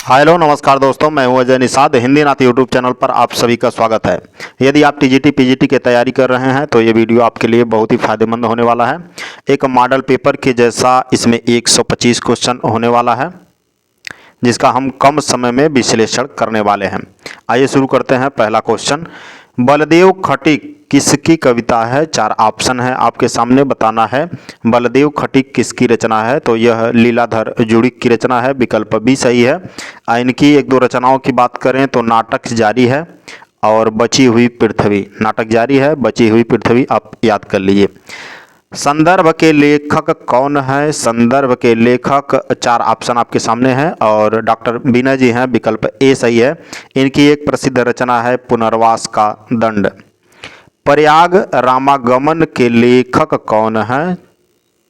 Hello नमस्कार दोस्तों, मैं हूं अजय निषाद। हिंदी नाथ यूट्यूब चैनल पर आप सभी का स्वागत है। यदि आप टीजीटी पीजीटी की तैयारी कर रहे हैं तो ये वीडियो आपके लिए बहुत ही फायदेमंद होने वाला है। एक मॉडल पेपर के जैसा इसमें 125 क्वेश्चन होने वाला है, जिसका हम कम समय में विश्लेषण करने वाले हैं। आइए शुरू करते हैं। पहला क्वेश्चन, बलदेव खटीक किसकी कविता है? चार ऑप्शन है आपके सामने, बताना है बलदेव खटीक किसकी रचना है। तो यह लीलाधर जुड़ीक की रचना है, विकल्प बी सही है। इनकी एक दो रचनाओं की बात करें तो नाटक जारी है और बची हुई पृथ्वी। नाटक जारी है, बची हुई पृथ्वी आप याद कर लीजिए। संदर्भ के लेखक कौन है? संदर्भ के लेखक चार ऑप्शन आपके सामने हैं और डॉक्टर बीना जी हैं, विकल्प ए सही है। इनकी एक प्रसिद्ध रचना है पुनर्वास का दंड। प्रयाग रामागमन के लेखक कौन है,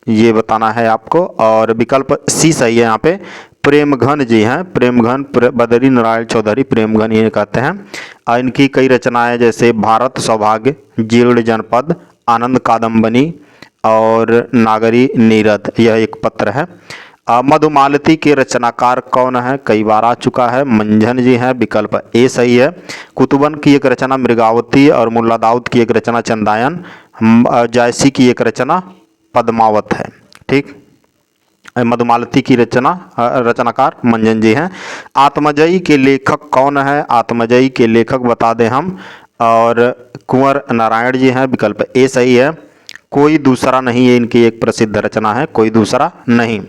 ये बताना है आपको और विकल्प सी सही है। यहाँ पे प्रेमघन जी हैं, प्रेमघन बद्री नारायण चौधरी प्रेमघन ये कहते हैं। इनकी कई रचनाएं जैसे भारत सौभाग्य, जीर्ण जनपद, आनंद कादम्बनी और नागरी नीरद, यह एक पत्र है। मधुमालती के रचनाकार कौन है? कई बार आ चुका है, मंझन जी हैं, विकल्प ए सही है। कुतुबन की एक रचना मृगावती और मुल्ला दाऊद की एक रचना चंदायन, जायसी की एक रचना पद्मावत है। ठीक, मधुमालती की रचनाकार मंझन जी हैं। आत्मजयी के लेखक कौन है? आत्मजयी के लेखक बता दें हम, और कुंवर नारायण जी हैं, विकल्प ए सही है। कोई दूसरा नहीं, ये इनकी एक प्रसिद्ध रचना है, कोई दूसरा नहीं।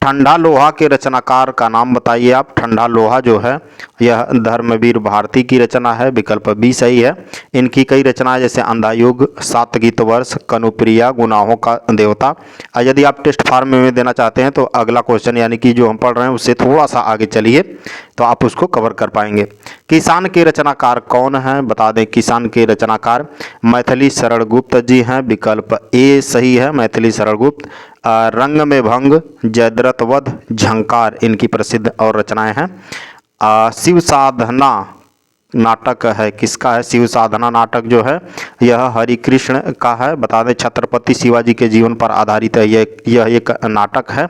ठंडा लोहा के रचनाकार का नाम बताइए आप। ठंडा लोहा जो है यह धर्मवीर भारती की रचना है, विकल्प बी सही है। इनकी कई रचनाएं जैसे अंधा युग, सात गीत वर्ष, कनुप्रिया, गुनाहों का देवता। यदि आप टेस्ट फॉर्म में देना चाहते हैं तो अगला क्वेश्चन यानी कि जो हम पढ़ रहे हैं उससे थोड़ा सा आगे चलिए तो आप उसको कवर कर पाएंगे। किसान के रचनाकार कौन है? बता दें किसान के रचनाकार मैथिली शरण गुप्त जी हैं, विकल्प ए सही है, मैथिली शरण गुप्त। रंग में भंग, जयद्रथ वध, झंकार इनकी प्रसिद्ध और रचनाएं हैं। शिव साधना नाटक है, किसका है? शिव साधना नाटक जो है यह हरि कृष्ण का है। बता दें छत्रपति शिवाजी के जीवन पर आधारित है यह एक नाटक है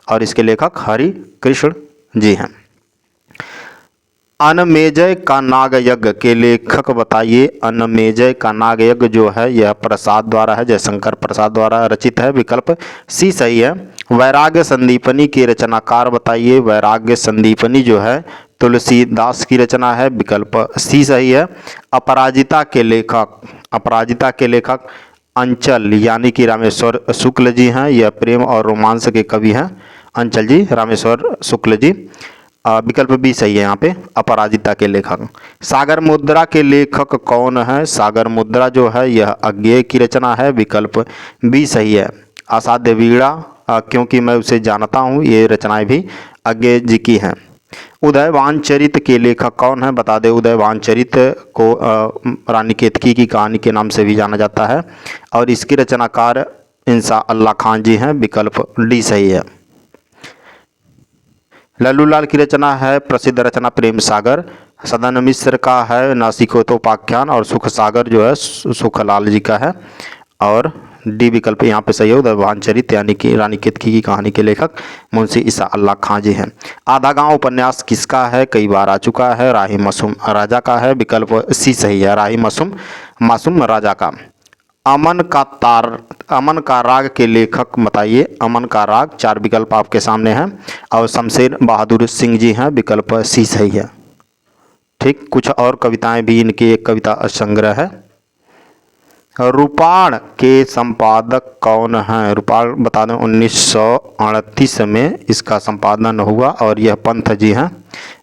और इसके लेखक हरि कृष्ण जी हैं। अनमेजय का नाग यज्ञ के लेखक बताइए। अनमेजय का नाग यज्ञ जो है यह प्रसाद द्वारा है, जयशंकर प्रसाद द्वारा रचित है, विकल्प सी सही है। वैराग्य संदीपनी के रचनाकार बताइए। वैराग्य संदीपनी जो है तुलसीदास की रचना है, विकल्प सी सही है। अपराजिता के लेखक अंचल यानी कि रामेश्वर शुक्ल जी हैं, यह प्रेम और रोमांस के कवि हैं, अंचल जी रामेश्वर शुक्ल जी, विकल्प बी सही है यहाँ पे, अपराजिता के लेखक। सागर मुद्रा के लेखक कौन है? सागर मुद्रा जो है यह अज्ञेय की रचना है, विकल्प बी सही है। असाध्य वीणा, क्योंकि मैं उसे जानता हूँ, ये रचनाएं भी अज्ञेय जी की हैं। उदयवान चरित के लेखक कौन है? बता दें उदयवान चरित को रानी केतकी की कहानी के नाम से भी जाना जाता है और इसके रचनाकार इंसा अल्लाह खान जी हैं, विकल्प डी सही है। लल्लूलाल की रचना है प्रसिद्ध रचना प्रेम सागर। सदन मिश्र का है नासिकोतोपाख्यान और सुख सागर जो है सुखलाल जी का है और डी विकल्प यहाँ पे सही है। उदयवान चरित यानी कि रानी केतकी की कहानी के लेखक मुंशी ईसा अल्लाह खां जी हैं। आधा गांव उपन्यास किसका है? कई बार आ चुका है, राही मासूम राजा का है, विकल्प सी सही है, राही मासूम राजा का। अमन का राग के लेखक बताइए। अमन का राग चार विकल्प आपके सामने हैं और शमशेर बहादुर सिंह जी हैं, विकल्प सी सही है। ठीक, कुछ और कविताएं भी इनकी एक कविता संग्रह है। रूपाण के संपादक कौन है? रूपाण बता दें 1938 में इसका संपादन हुआ और यह पंथ जी हैं,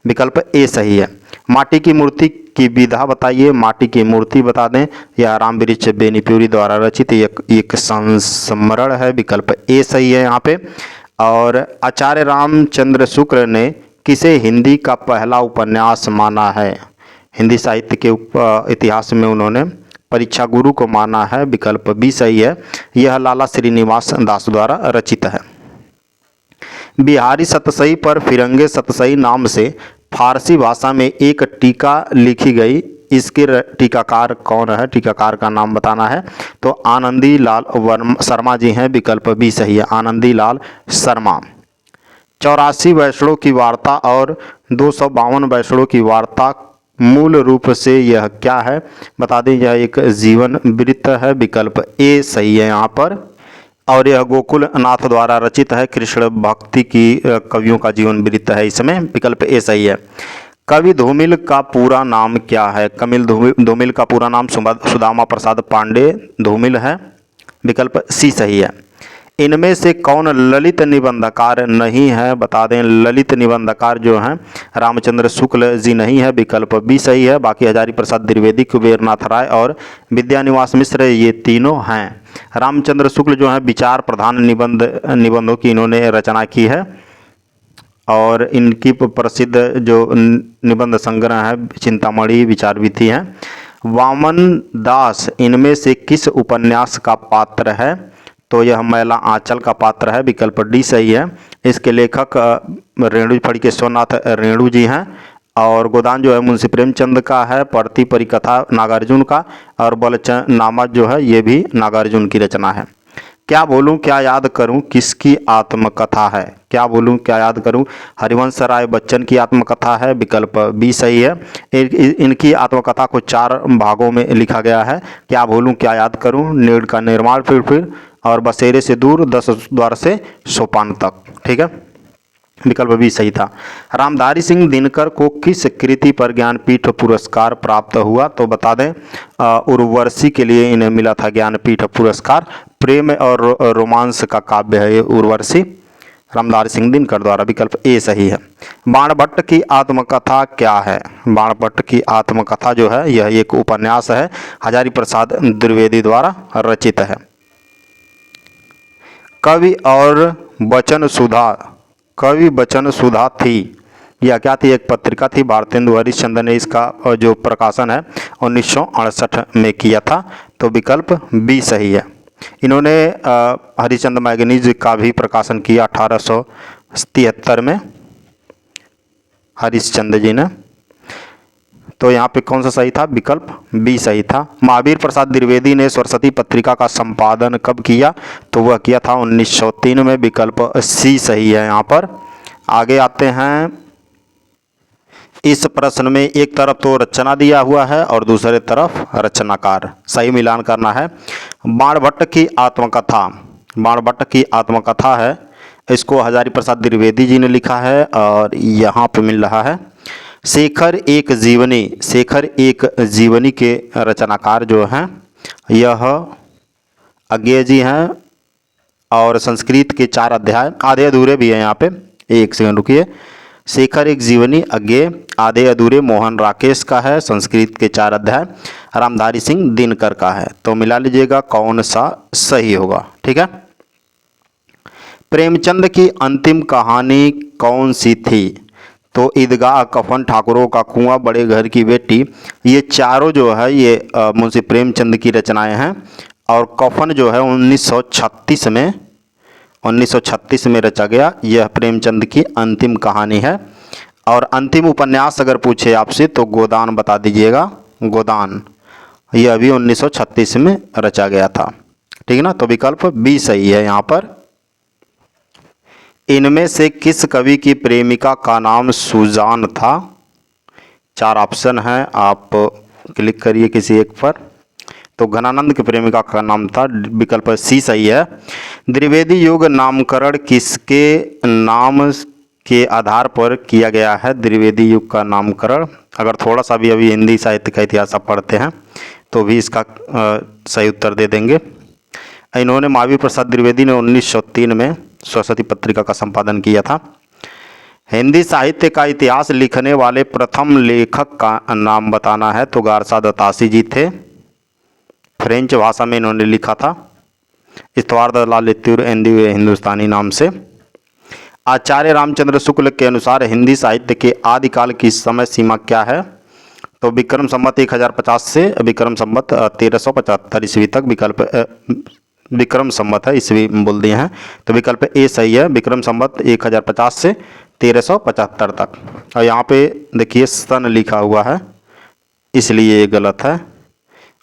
विकल्प ए सही है। माटी की मूर्ति की विधा बताइए। माटी की मूर्ति बता दें यह राम वृक्ष बेनीपुरी द्वारा रचित एक संस्मरण है, विकल्प ए सही है यहाँ पे। और आचार्य रामचंद्र शुक्ल ने किसे हिंदी का पहला उपन्यास माना है? हिंदी साहित्य के इतिहास में उन्होंने परीक्षा गुरु को माना है, विकल्प बी सही है। यह लाला श्रीनिवास दास द्वारा रचित है। बिहारी सतसई पर फिरंगे सतसई नाम से फारसी भाषा में एक टीका लिखी गई, इसके टीकाकार कौन है? टीकाकार का नाम बताना है। तो आनंदी लाल शर्मा जी हैं, विकल्प बी सही है, आनंदी लाल शर्मा। 84 वैष्णव की वार्ता और 252 वैष्णव की वार्ता मूल रूप से यह क्या है? बता दें, यह एक जीवन वृत्त है। विकल्प ए सही है यहाँ पर। और यह गोकुल नाथ द्वारा रचित है। कृष्ण भक्ति की कवियों का जीवन वृत्त है इसमें। विकल्प ए सही है। कवि धूमिल का पूरा नाम क्या है? कमिल धूमिल का पूरा नाम सुदामा प्रसाद पांडे धूमिल है। विकल्प सी सही है। इनमें से कौन ललित निबंधकार नहीं है? बता दें, ललित निबंधकार जो हैं रामचंद्र शुक्ल जी नहीं है। विकल्प बी सही है। बाकी हजारी प्रसाद द्विवेदी, कुबेरनाथ राय और विद्यानिवास मिश्र ये तीनों हैं। रामचंद्र शुक्ल जो हैं विचार प्रधान निबंधों की इन्होंने रचना की है और इनकी प्रसिद्ध जो निबंध संग्रह है चिंतामणि विचार विधि है। वामन दास इनमें से किस उपन्यास का पात्र है? तो यह मैला आंचल का पात्र है। विकल्प डी सही है। इसके लेखक रेणु फड़केश्वरनाथ रेणु जी हैं और गोदान जो है मुंशी प्रेमचंद का है। पढ़ती परिकथा नागार्जुन का और बलचनामा जो है ये भी नागार्जुन की रचना है। क्या बोलूं क्या याद करूं किसकी आत्मकथा है? क्या बोलूं क्या याद करूं हरिवंश राय बच्चन की आत्मकथा है। विकल्प बी सही है। इनकी आत्मकथा को 4 भागों में लिखा गया है। क्या बोलूं क्या याद करूं, नीड़ का निर्माण, फिर और बसेरे से दूर, 10 द्वार से सोपान तक। ठीक है, विकल्प भी सही था। रामधारी सिंह दिनकर को किस कृति पर ज्ञानपीठ पुरस्कार प्राप्त हुआ? तो बता दें, उर्वशी के लिए इन्हें मिला था ज्ञानपीठ पुरस्कार। प्रेम और रोमांस का काव्य है ये उर्वशी, रामधारी सिंह दिनकर द्वारा। विकल्प ए सही है। बाणभट्ट की आत्मकथा क्या है? बाणभट्ट की आत्मकथा जो है यह एक उपन्यास है, हजारी प्रसाद द्विवेदी द्वारा रचित है। कवि वचन सुधा थी, यह क्या थी? एक पत्रिका थी। भारतेंदु हरिश्चंद्र ने इसका जो प्रकाशन है 1968 में किया था। तो विकल्प बी सही है। इन्होंने हरिश्चंद्र मैगजीन का भी प्रकाशन किया 1873 में हरिश्चंद्र जी ने। तो यहाँ पे कौन सा सही था? विकल्प बी सही था। महावीर प्रसाद द्विवेदी ने सरस्वती पत्रिका का संपादन कब किया? तो वह किया था 1903 में। विकल्प सी सही है यहाँ पर। आगे आते हैं। इस प्रश्न में एक तरफ तो रचना दिया हुआ है और दूसरे तरफ रचनाकार, सही मिलान करना है। बाणभट्ट की आत्मकथा है, इसको हजारी प्रसाद द्विवेदी जी ने लिखा है और यहाँ पे मिल रहा है। शेखर एक जीवनी के रचनाकार जो हैं यह अज्ञेय जी हैं और संस्कृत के 4 अध्याय, आधे अधूरे भी हैं यहाँ पे। एक सेकंड रुकिए। शेखर एक जीवनी अज्ञेय, आधे अधूरे मोहन राकेश का है, संस्कृत के 4 अध्याय रामधारी सिंह दिनकर का है। तो मिला लीजिएगा कौन सा सही होगा। ठीक है। प्रेमचंद की अंतिम कहानी कौन सी थी? तो ईदगाह, कफन, ठाकुरों का कुआं, बड़े घर की बेटी, ये चारों जो है ये मुंशी प्रेमचंद की रचनाएं हैं। और कफन जो है 1936 में रचा गया, यह प्रेमचंद की अंतिम कहानी है। और अंतिम उपन्यास अगर पूछे आपसे तो गोदान बता दीजिएगा। गोदान यह भी 1936 में रचा गया था। ठीक है ना। तो विकल्प बी सही है यहाँ पर। इनमें से किस कवि की प्रेमिका का नाम सुजान था? 4 ऑप्शन हैं, आप क्लिक करिए किसी एक पर। तो घनानंद की प्रेमिका का नाम था। विकल्प सी सही है। द्विवेदी युग नामकरण किसके नाम के आधार पर किया गया है? द्विवेदी युग का नामकरण, अगर थोड़ा सा भी अभी हिंदी साहित्य का इतिहास आप पढ़ते हैं तो भी इसका सही उत्तर दे देंगे। इन्होंने महावीर प्रसाद द्विवेदी ने 1903 में सरस्वती पत्रिका का संपादन किया था। हिंदी साहित्य का इतिहास लिखने वाले प्रथम लेखक का नाम बताना है। तो गारसा दत्तासी जी थे, फ्रेंच भाषा में इन्होंने लिखा था। इस्तवार द ला लित्यूर हिंदुस्तानी नाम से। आचार्य रामचंद्र शुक्ल के अनुसार हिंदी साहित्य के आदिकाल की समय सीमा क्या है? तो विक्रम संवत 1050 से विक्रम संवत 1375 ईस्वी तक। विक्रम संवत है, ईस्वी बोल दिए हैं। तो विकल्प ए सही है। विक्रम संवत 1050 से 1375 तक। और यहाँ पे देखिए सन लिखा हुआ है, इसलिए ये गलत है।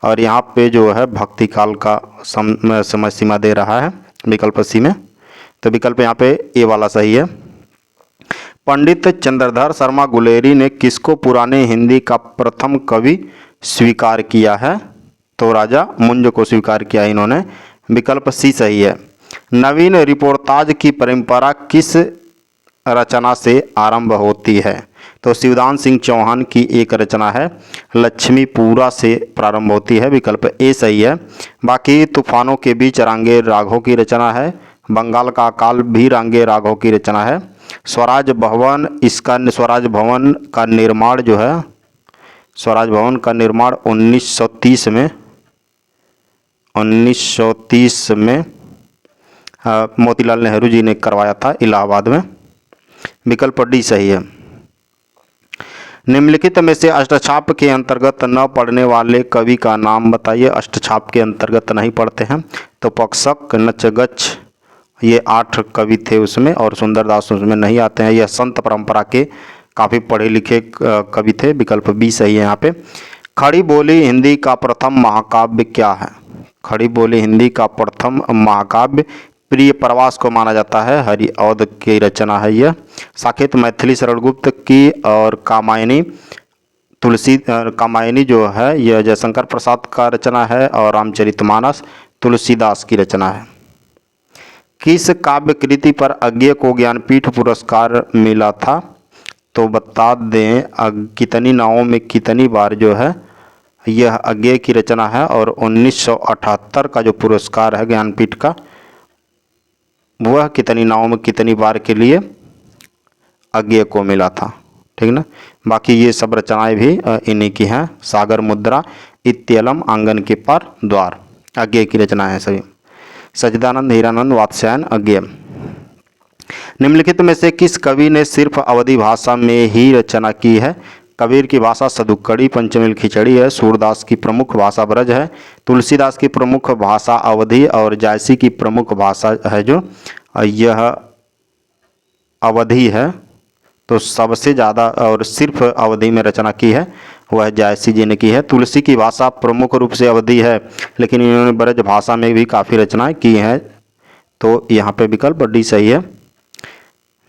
और यहाँ पे जो है भक्ति काल का समय सीमा दे रहा है विकल्प सी में। तो विकल्प यहाँ पे ए वाला सही है। पंडित चंद्रधर शर्मा गुलेरी ने किसको पुराने हिंदी का प्रथम कवि स्वीकार किया है? तो राजा मुंज को स्वीकार किया इन्होंने। विकल्प सी सही है। नवीन रिपोर्ताज की परंपरा किस रचना से आरंभ होती है? तो शिवदान सिंह चौहान की एक रचना है लक्ष्मीपुरा से प्रारंभ होती है। विकल्प ए सही है। बाकी तूफानों के बीच रांगे राघव की रचना है। बंगाल का अकाल भी रांगे राघव की रचना है। स्वराज भवन, इसका स्वराज भवन का निर्माण जो है, स्वराज भवन का निर्माण 1930 में मोतीलाल नेहरू जी ने करवाया था इलाहाबाद में। विकल्प डी सही है। निम्नलिखित में से अष्टछाप के अंतर्गत न पढ़ने वाले कवि का नाम बताइए। अष्टछाप के अंतर्गत नहीं पढ़ते हैं तो पक्षक, नचगच्छ, ये 8 कवि थे उसमें, और सुंदरदास उसमें नहीं आते हैं। यह संत परंपरा के काफ़ी पढ़े लिखे कवि थे। विकल्प बी सही है यहाँ पे। खड़ी बोली हिंदी का प्रथम महाकाव्य क्या है? खड़ी बोली हिंदी का प्रथम महाकाव्य प्रिय प्रवास को माना जाता है। हरिऔध की रचना है यह। साकेत मैथिली शरणगुप्त की, और कामायनी जो है यह जयशंकर प्रसाद का रचना है, और रामचरितमानस तुलसीदास की रचना है। किस काव्य कृति पर अज्ञेय को ज्ञानपीठ पुरस्कार मिला था? तो बता दें कितनी नावों में कितनी बार जो है यह अज्ञेय की रचना है, और 1978 का जो पुरस्कार है ज्ञानपीठ का, वह कितनी नावों में कितनी बार के लिए अज्ञेय को मिला था। ठीक ना। बाकी ये सब रचनाएं भी इन्हीं की हैं। सागर मुद्रा, इत्यलम, आंगन के पार, द्वार, अज्ञेय की रचनाएं हैं सभी। सच्चिदानंद, हीरानंद, वात्स्यायन, अज्ञेय। निम्नलिखित में से किस कवि ने सिर्फ अवधी भाषा में ही रचना की है? कबीर की भाषा सदुक्कड़ी पंचमेल खिचड़ी है। सूरदास की प्रमुख भाषा ब्रज है। तुलसीदास की प्रमुख भाषा अवधी, और जायसी की प्रमुख भाषा है जो यह अवधी है। तो सबसे ज़्यादा और सिर्फ अवधी में रचना की है वह जायसी जी ने की है। तुलसी की भाषा प्रमुख रूप से अवधी है, लेकिन इन्होंने ब्रज भाषा में भी काफ़ी रचनाएं की हैं। तो यहाँ पे विकल्प डी सही है,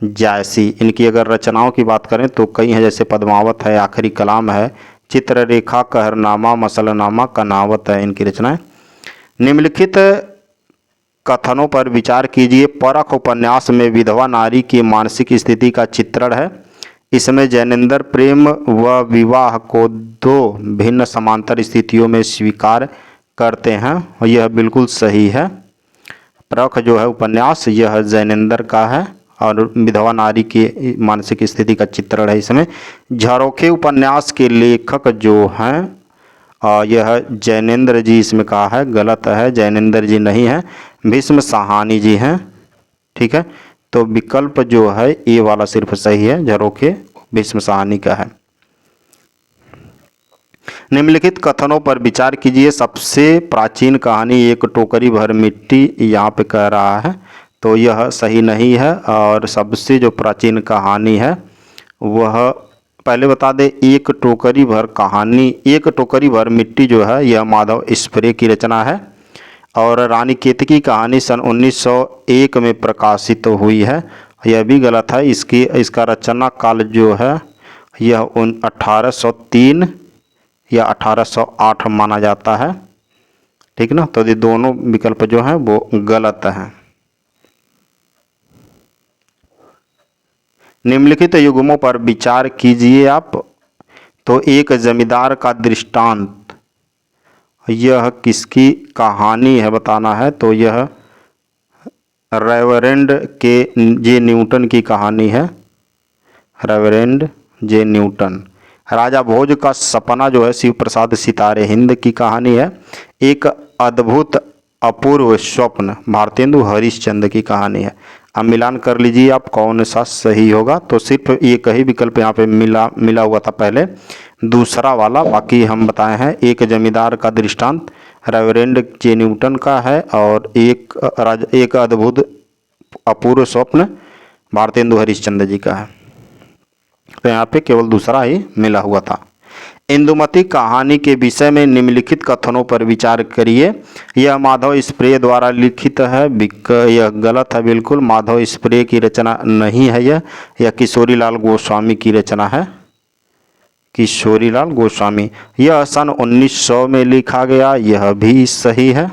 जायसी। इनकी अगर रचनाओं की बात करें तो कई हैं, जैसे पद्मावत है, आखिरी कलाम है, चित्ररेखा, कहरनामा, मसलनामा, कनावत है इनकी रचनाएं। निम्नलिखित कथनों पर विचार कीजिए। परख उपन्यास में विधवा नारी की मानसिक स्थिति का चित्रण है। इसमें जैनेंद्र प्रेम व विवाह को 2 भिन्न समांतर स्थितियों में स्वीकार करते हैं, और यह बिल्कुल सही है। परख जो है उपन्यास यह जैनेंद्र का है, और विधवा नारी की मानसिक स्थिति का चित्रण है इसमें। झरोखे उपन्यास के लेखक जो हैं यह जैनेंद्र जी इसमें कहा है, गलत है, जैनेंद्र जी नहीं है, भीष्म साहनी जी हैं। ठीक है, तो विकल्प जो है ए वाला सिर्फ सही है, झरोखे भीष्म साहनी का है। निम्नलिखित कथनों पर विचार कीजिए। सबसे प्राचीन कहानी एक टोकरी भर मिट्टी यहाँ पे कह रहा है, तो यह सही नहीं है। और सबसे जो प्राचीन कहानी है वह, पहले बता दें, एक टोकरी भर कहानी, एक टोकरी भर मिट्टी जो है यह माधव स्प्रे की रचना है, और रानी केतकी कहानी सन 1901 में प्रकाशित हुई है, यह भी गलत है। इसका रचना काल जो है यह 1803 या 1808 माना जाता है। ठीक ना, तो ये दोनों विकल्प जो हैं वो गलत हैं। निम्नलिखित युग्मों पर विचार कीजिए आप। तो एक जमींदार का दृष्टांत, यह किसकी कहानी है बताना है। तो यह रेवरेंड के जे न्यूटन की कहानी है, रेवरेंड जे न्यूटन। राजा भोज का सपना जो है शिव प्रसाद सितारे हिंद की कहानी है। एक अद्भुत अपूर्व स्वप्न भारतेंदु हरिश्चंद्र की कहानी है। अब मिलान कर लीजिए आप कौन सा सही होगा। तो सिर्फ एक ही विकल्प यहाँ पे मिला हुआ था पहले, दूसरा वाला। बाकी हम बताए हैं एक जमींदार का दृष्टांत रेवरेंड जे न्यूटन का है, और एक अद्भुत अपूर्व स्वप्न भारतेंदु हरिश्चंद्र जी का है। तो यहाँ पे केवल दूसरा ही मिला हुआ था। इंदुमती कहानी के विषय में निम्नलिखित कथनों पर विचार करिए। यह माधव स्प्रे द्वारा लिखित है, यह गलत है बिल्कुल। माधव स्प्रे की रचना नहीं है यह किशोरीलाल गोस्वामी की रचना है, किशोरीलाल गोस्वामी। यह सन 1900 में लिखा गया, यह भी सही है।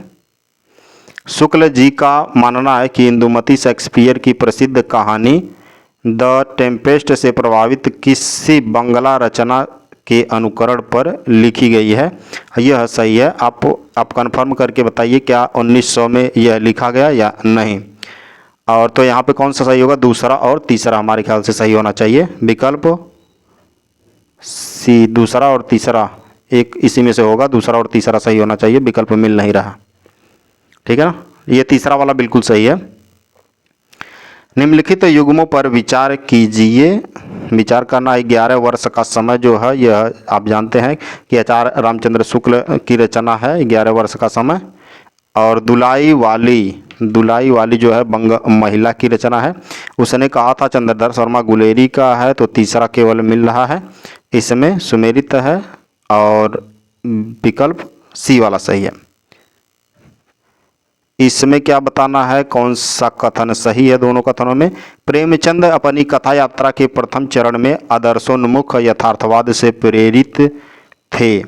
शुक्ल जी का मानना है कि इंदुमती शेक्सपियर की प्रसिद्ध कहानी द टेम्पेस्ट से प्रभावित किसी बंगला रचना के अनुकरण पर लिखी गई है, यह सही है। आप कंफर्म करके बताइए क्या 1900 में यह लिखा गया या नहीं। और तो यहाँ पे कौन सा सही होगा? दूसरा और तीसरा हमारे ख्याल से सही होना चाहिए। विकल्प सी, दूसरा और तीसरा एक इसी में से होगा, दूसरा और तीसरा सही होना चाहिए, विकल्प मिल नहीं रहा। ठीक है ना, ये तीसरा वाला बिल्कुल सही है। निम्नलिखित युग्मों पर विचार कीजिए। विचार करना 11 वर्ष का समय जो है यह आप जानते हैं कि आचार्य रामचंद्र शुक्ल की रचना है, 11 वर्ष का समय। और दुलाई वाली जो है बंग महिला की रचना है, उसने कहा था चंद्रधर शर्मा गुलेरी का है, तो तीसरा केवल मिल रहा है, इसमें सुमेरित है और विकल्प सी वाला सही है। इसमें क्या बताना है, कौन सा कथन सही है दोनों कथनों में? प्रेमचंद अपनी कथा यात्रा के प्रथम चरण में आदर्शोन्मुख यथार्थवाद से प्रेरित थे,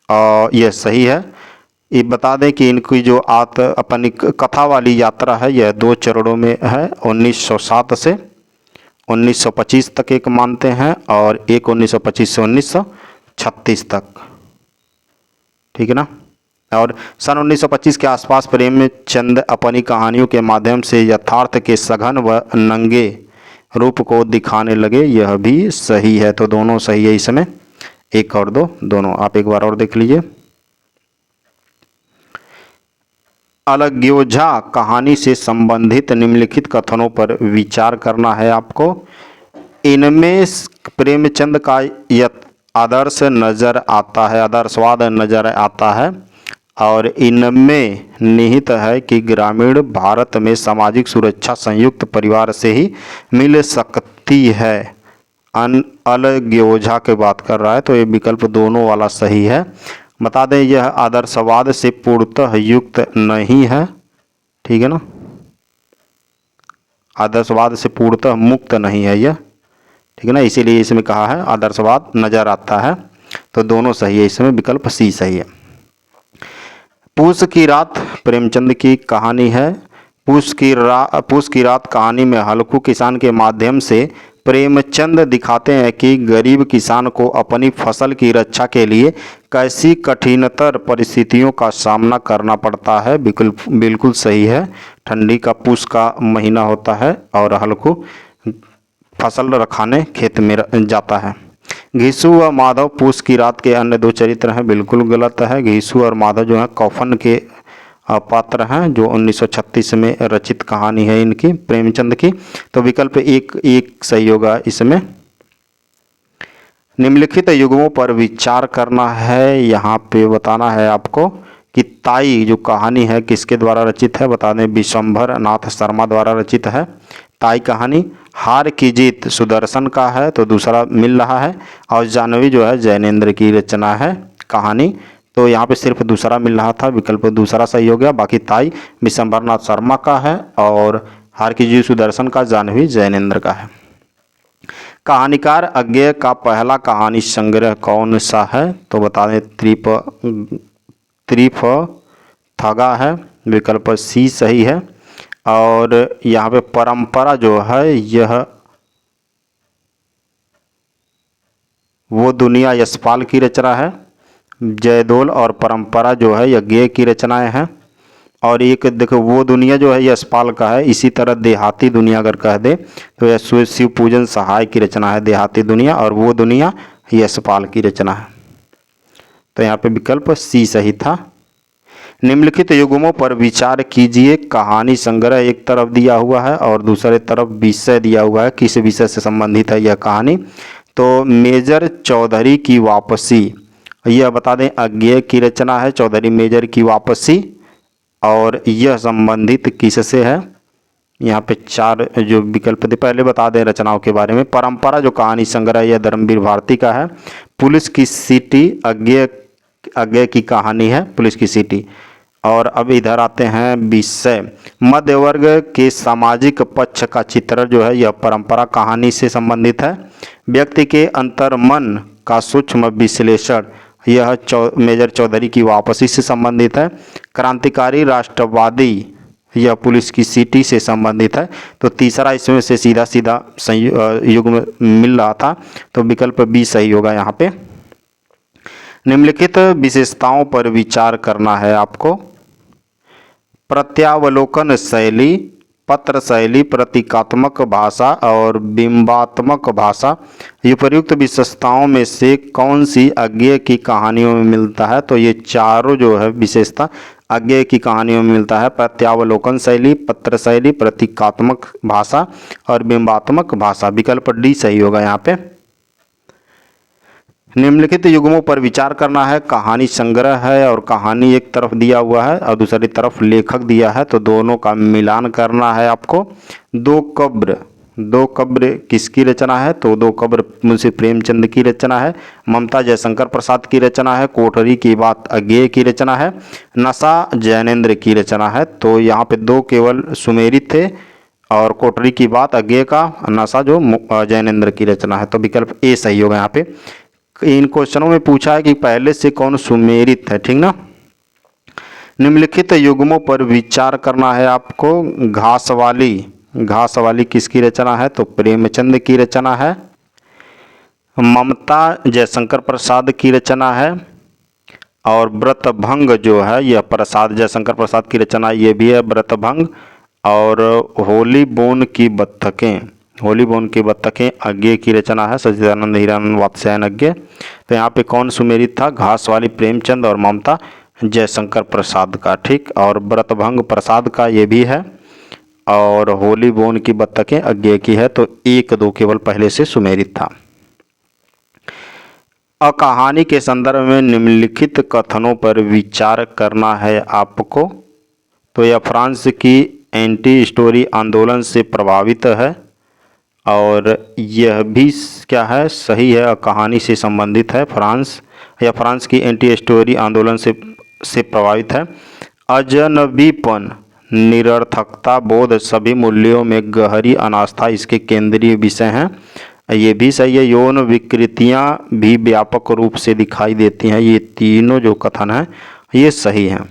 और यह सही है। ये बता दें कि इनकी जो अपनी कथा वाली यात्रा है यह 2 चरणों में है, 1907 से 1925 तक एक मानते हैं, और एक 1925 से 1936 तक। ठीक है ना। और सन 1925 के आसपास प्रेमचंद अपनी कहानियों के माध्यम से यथार्थ के सघन व नंगे रूप को दिखाने लगे, यह भी सही है। तो दोनों सही है इसमें, 1 और 2 दोनों। आप एक बार और देख लीजिए। अलग्योझा कहानी से संबंधित निम्नलिखित कथनों पर विचार करना है आपको। इनमें प्रेमचंद का आदर्श नजर आता है, आदर्शवाद नजर आता है, और इनमें निहित है कि ग्रामीण भारत में सामाजिक सुरक्षा संयुक्त परिवार से ही मिल सकती है। अलग्योझा की बात कर रहा है, तो ये विकल्प दोनों वाला सही है। बता दें यह आदर्शवाद से पूर्णतः युक्त नहीं है। ठीक है ना, आदर्शवाद से पूर्णतः मुक्त नहीं है यह। ठीक है ना, इसीलिए इसमें कहा है आदर्शवाद नजर आता है, तो दोनों सही है इसमें, विकल्प सी सही है। पूस की रात प्रेमचंद की कहानी है। पूस की रात कहानी में हल्कू किसान के माध्यम से प्रेमचंद दिखाते हैं कि गरीब किसान को अपनी फसल की रक्षा के लिए कैसी कठिनतर परिस्थितियों का सामना करना पड़ता है, बिल्कुल सही है। ठंडी का पूस का महीना होता है और हल्कू फसल रखाने खेत में जाता है। घीसू व माधव पूस की रात के अन्य 2 चरित्र हैं, बिल्कुल गलत है। घीसू और माधव जो है कौफन के पात्र हैं, जो 1936 में रचित कहानी है इनकी, प्रेमचंद की। तो विकल्प एक सही होगा इसमें। निम्नलिखित युग्मों पर विचार करना है। यहाँ पे बताना है आपको कि ताई जो कहानी है किसके द्वारा रचित है, बता दें विश्वंभर नाथ शर्मा द्वारा रचित है ताई कहानी। हार की जीत सुदर्शन का है, तो दूसरा मिल रहा है। और जानवी जो है जैनेन्द्र की रचना है कहानी, तो यहाँ पे सिर्फ दूसरा मिल रहा था, विकल्प दूसरा सही हो गया। बाकी ताई विश्वंभरनाथ शर्मा का है, और हार की जीत सुदर्शन का, जानवी जैनेन्द्र का है। कहानीकार अज्ञेय का पहला कहानी संग्रह कौन सा है, तो बता दें त्रिपथगा है, विकल्प सी सही है। और यहाँ पे परंपरा जो है यह वो दुनिया यशपाल की रचना है। जयदोल और परंपरा जो है यह अज्ञेय की रचनाएं हैं। और एक देखो वो दुनिया जो है यशपाल का है। इसी तरह देहाती दुनिया अगर कह दे तो यह शिव पूजन सहाय की रचना है देहाती दुनिया, और वो दुनिया यशपाल की रचना है। तो यहाँ पे विकल्प सी सही था। निम्नलिखित युग्मों पर विचार कीजिए। कहानी संग्रह एक तरफ दिया हुआ है और दूसरे तरफ विषय दिया हुआ है, किस विषय से संबंधित है यह कहानी। तो मेजर चौधरी की वापसी, यह बता दें अज्ञेय की रचना है, चौधरी मेजर की वापसी। और यह संबंधित किससे है, यहाँ पे 4 जो विकल्प थे, पहले बता दें रचनाओं के बारे में। परंपरा जो कहानी संग्रह यह धर्मवीर भारती का है। पुलिस की सीटी अज्ञे की कहानी है, पुलिस की सीटी। और अब इधर आते हैं विषय, मध्य वर्ग के सामाजिक पक्ष का चित्रण जो है यह परंपरा कहानी से संबंधित है। व्यक्ति के अंतर्मन का सूक्ष्म विश्लेषण, यह मेजर चौधरी की वापसी से संबंधित है। क्रांतिकारी राष्ट्रवादी, यह पुलिस की सीटी से संबंधित है। तो तीसरा इसमें से सीधा सीधा युग्म मिल रहा था, तो विकल्प बी सही होगा यहाँ पे। निम्नलिखित विशेषताओं पर विचार करना है आपको। प्रत्यावलोकन शैली, पत्र शैली, प्रतीकात्मक भाषा और बिंबात्मक भाषा, उपर्युक्त विशेषताओं में से कौन सी अज्ञेय की कहानियों में मिलता है? तो ये चारों जो है विशेषता अज्ञेय की कहानियों में मिलता है। प्रत्यावलोकन शैली, पत्र शैली, प्रतीकात्मक भाषा और बिंबात्मक भाषा। विकल्प डी सही होगा यहाँ पे। निम्नलिखित युग्मों पर विचार करना है। कहानी संग्रह है और कहानी एक तरफ दिया हुआ है और दूसरी तरफ लेखक दिया है, तो दोनों का मिलान करना है आपको। दो कब्र किसकी रचना है? तो दो कब्र मुंशी प्रेमचंद की रचना है। ममता जयशंकर प्रसाद की रचना है। कोठरी की बात अज्ञेय की रचना है। नशा जैनेन्द्र की रचना है। तो यहाँ पे दो केवल सुमेरित थे और कोठरी की बात अज्ञेय का, नशा जो जैनेन्द्र की रचना है। तो विकल्प ए सही होगा यहाँ पे। इन क्वेश्चनों में पूछा है कि पहले से कौन सुमेरित है, ठीक ना। निम्नलिखित युग्मों पर विचार करना है आपको। घासवाली किसकी रचना है? तो प्रेमचंद की रचना है। ममता जयशंकर प्रसाद की रचना है। और व्रतभंग जो है यह प्रसाद जयशंकर प्रसाद की रचना, ये भी है व्रतभंग। और होली बोन की बत्तखें अज्ञेय की रचना है। सच्चिदानंद हीरानंद वात्स्यायन अज्ञेय। तो यहाँ पे कौन सुमेरित था? घासवाली प्रेमचंद और ममता जयशंकर प्रसाद का, ठीक। और व्रतभंग प्रसाद का ये भी है। और होली बोन की बत्तखें अज्ञेय की है। तो 1-2 केवल पहले से सुमेरित था। कहानी के संदर्भ में निम्नलिखित कथनों पर विचार करना है आपको। तो यह फ्रांस की एंटी स्टोरी आंदोलन से प्रभावित है और यह भी क्या है? सही है, कहानी से संबंधित है। फ्रांस की एंटी स्टोरी आंदोलन से प्रभावित है। अजनबीपन, निरर्थकता बोध, सभी मूल्यों में गहरी अनास्था इसके केंद्रीय विषय हैं। ये भी सही है। यौन विकृतियां भी व्यापक रूप से दिखाई देती हैं। ये तीनों जो कथन हैं ये सही हैं।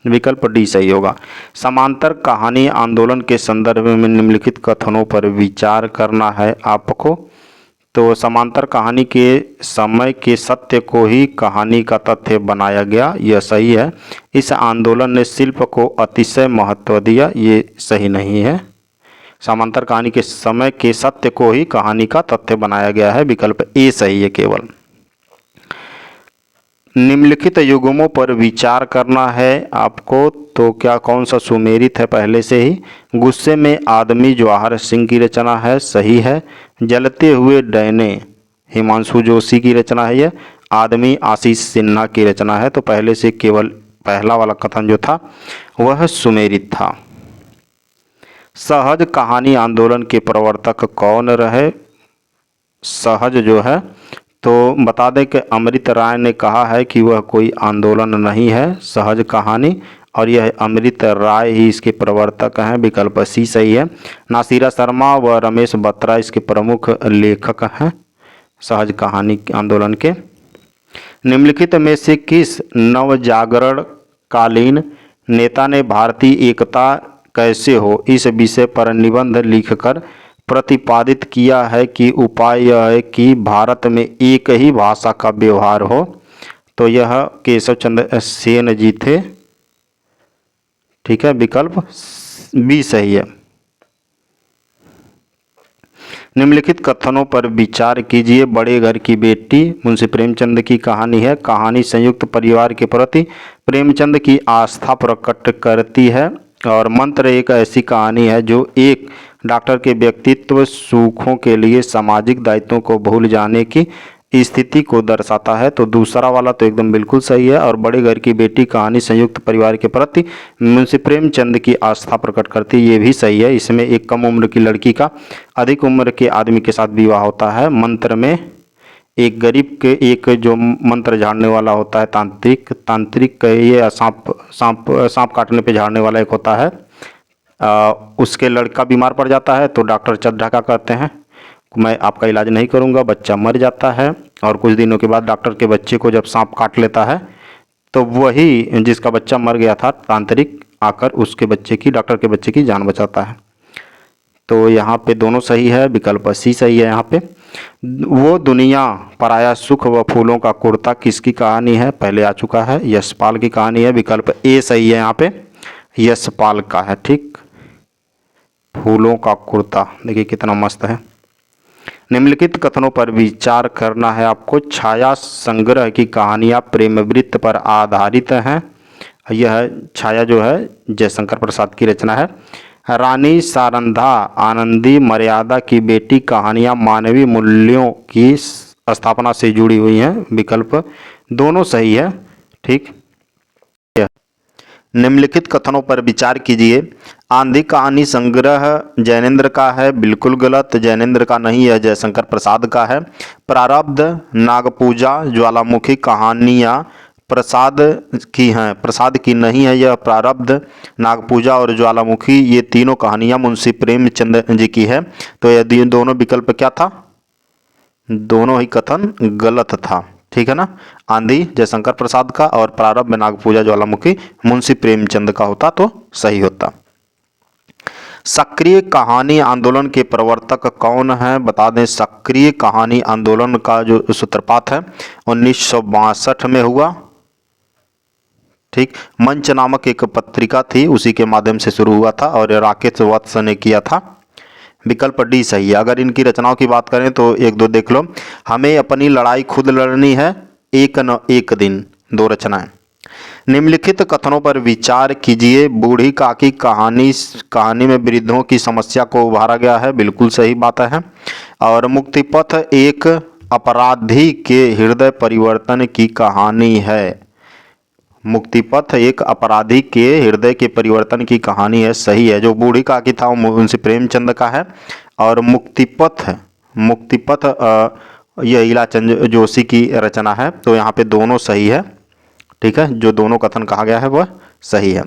विकल्प डी सही होगा। समांतर कहानी आंदोलन के संदर्भ में निम्नलिखित कथनों पर विचार करना है आपको। तो समांतर कहानी के समय के सत्य को ही कहानी का तथ्य बनाया गया, यह सही है। इस आंदोलन ने शिल्प को अतिशय महत्व दिया, ये सही नहीं है। समांतर कहानी के समय के सत्य को ही कहानी का तथ्य बनाया गया है। विकल्प ए सही है केवल। निम्नलिखित युग्मों पर विचार करना है आपको। तो क्या कौन सा सुमेरित है? पहले से ही। गुस्से में आदमी जवाहर सिंह की रचना है, सही है। जलते हुए डैने हिमांशु जोशी की रचना है। यह आदमी आशीष सिन्हा की रचना है। तो पहले से केवल पहला वाला कथन जो था वह सुमेरित था। सहज कहानी आंदोलन के प्रवर्तक कौन रहे? सहज जो है तो बता दें कि अमृत राय ने कहा है कि वह कोई आंदोलन नहीं है सहज कहानी, और यह अमृत राय ही इसके प्रवर्तक हैं। विकल्प सी सही है। नासिरा शर्मा व रमेश बत्रा इसके प्रमुख लेखक हैं सहज कहानी आंदोलन के। निम्नलिखित में से किस नवजागरण कालीन नेता ने भारतीय एकता कैसे हो इस विषय पर निबंध लिखकर प्रतिपादित किया है कि उपाय यह है कि भारत में एक ही भाषा का व्यवहार हो? तो यह केशव चंद्र सेन जी थे, ठीक है। विकल्प बी सही है। निम्नलिखित कथनों पर विचार कीजिए। बड़े घर की बेटी मुंशी प्रेमचंद की कहानी है। कहानी संयुक्त परिवार के प्रति प्रेमचंद की आस्था प्रकट करती है। और मंत्र एक ऐसी कहानी है जो एक डॉक्टर के व्यक्तित्व सुखों के लिए सामाजिक दायित्वों को भूल जाने की स्थिति को दर्शाता है। तो दूसरा वाला तो एकदम बिल्कुल सही है। और बड़े घर की बेटी कहानी संयुक्त परिवार के प्रति मुंशी प्रेमचंद की आस्था प्रकट करती है, ये भी सही है। इसमें एक कम उम्र की लड़की का अधिक उम्र के आदमी के साथ विवाह होता है। मंत्र में एक गरीब के एक जो मंत्र झाड़ने वाला होता है तांत्रिक ये सांप काटने पे झाड़ने वाला एक होता है। उसके लड़का बीमार पड़ जाता है तो डॉक्टर चड्ढा क्या कहते हैं, मैं आपका इलाज नहीं करूंगा, बच्चा मर जाता है। और कुछ दिनों के बाद डॉक्टर के बच्चे को जब सांप काट लेता है तो वही जिसका बच्चा मर गया था तांत्रिक आकर उसके बच्चे की, डॉक्टर के बच्चे की जान बचाता है। तो यहाँ पे दोनों सही है, विकल्प सी सही है। यहाँ पे वो दुनिया पराया सुख व फूलों का कुर्ता किसकी कहानी है, पहले आ चुका है, यशपाल की कहानी है, विकल्प ए सही है। यहाँ पे यशपाल का है। ठीक, फूलों का कुर्ता देखिए कितना मस्त है। निम्नलिखित कथनों पर विचार करना है आपको। छाया संग्रह की कहानियाँ प्रेमवृत्त पर आधारित हैं। यह छाया जो है जयशंकर प्रसाद की रचना है। रानी सारंधा आनंदी मर्यादा की बेटी कहानियाँ मानवीय मूल्यों की स्थापना से जुड़ी हुई हैं, विकल्प दोनों सही है। ठीक, निम्नलिखित कथनों पर विचार कीजिए। आंधी कहानी संग्रह जैनेन्द्र का है, बिल्कुल गलत, जैनेन्द्र का नहीं है, जयशंकर प्रसाद का है। प्रारब्ध नागपूजा ज्वालामुखी कहानियाँ प्रसाद की हैं, प्रसाद की नहीं है, यह प्रारब्ध नागपूजा और ज्वालामुखी ये तीनों कहानियाँ मुंशी प्रेमचंद जी की है। तो यदि दोनों विकल्प क्या था, दोनों ही कथन गलत था। ठीक है ना, आंधी जयशंकर प्रसाद का और प्रारंभ नागपूजा ज्वालामुखी मुंशी प्रेमचंद का होता तो सही होता। सक्रिय कहानी आंदोलन के प्रवर्तक कौन है, बता दें। सक्रिय कहानी आंदोलन का जो सूत्रपात है 1962 में हुआ। ठीक, मंच नामक एक पत्रिका थी, उसी के माध्यम से शुरू हुआ था और राकेश वत्स ने किया था, विकल्प डी सही है। अगर इनकी रचनाओं की बात करें तो एक दो देख लो। हमें अपनी लड़ाई खुद लड़नी है, एक न एक दिन, दो रचनाएं। निम्नलिखित कथनों पर विचार कीजिए। बूढ़ी काकी कहानी में वृद्धों की समस्या को उभारा गया है, बिल्कुल सही बात है। और मुक्तिपथ एक अपराधी के हृदय परिवर्तन की कहानी है। मुक्तिपथ एक अपराधी के हृदय के परिवर्तन की कहानी है, सही है। जो बूढ़ी काकी था वो मुंशी प्रेमचंद का है। और मुक्तिपथ यह ईलाचंद जोशी की रचना है। तो यहाँ पे दोनों सही है। ठीक है, जो दोनों कथन कहा गया है वह सही है।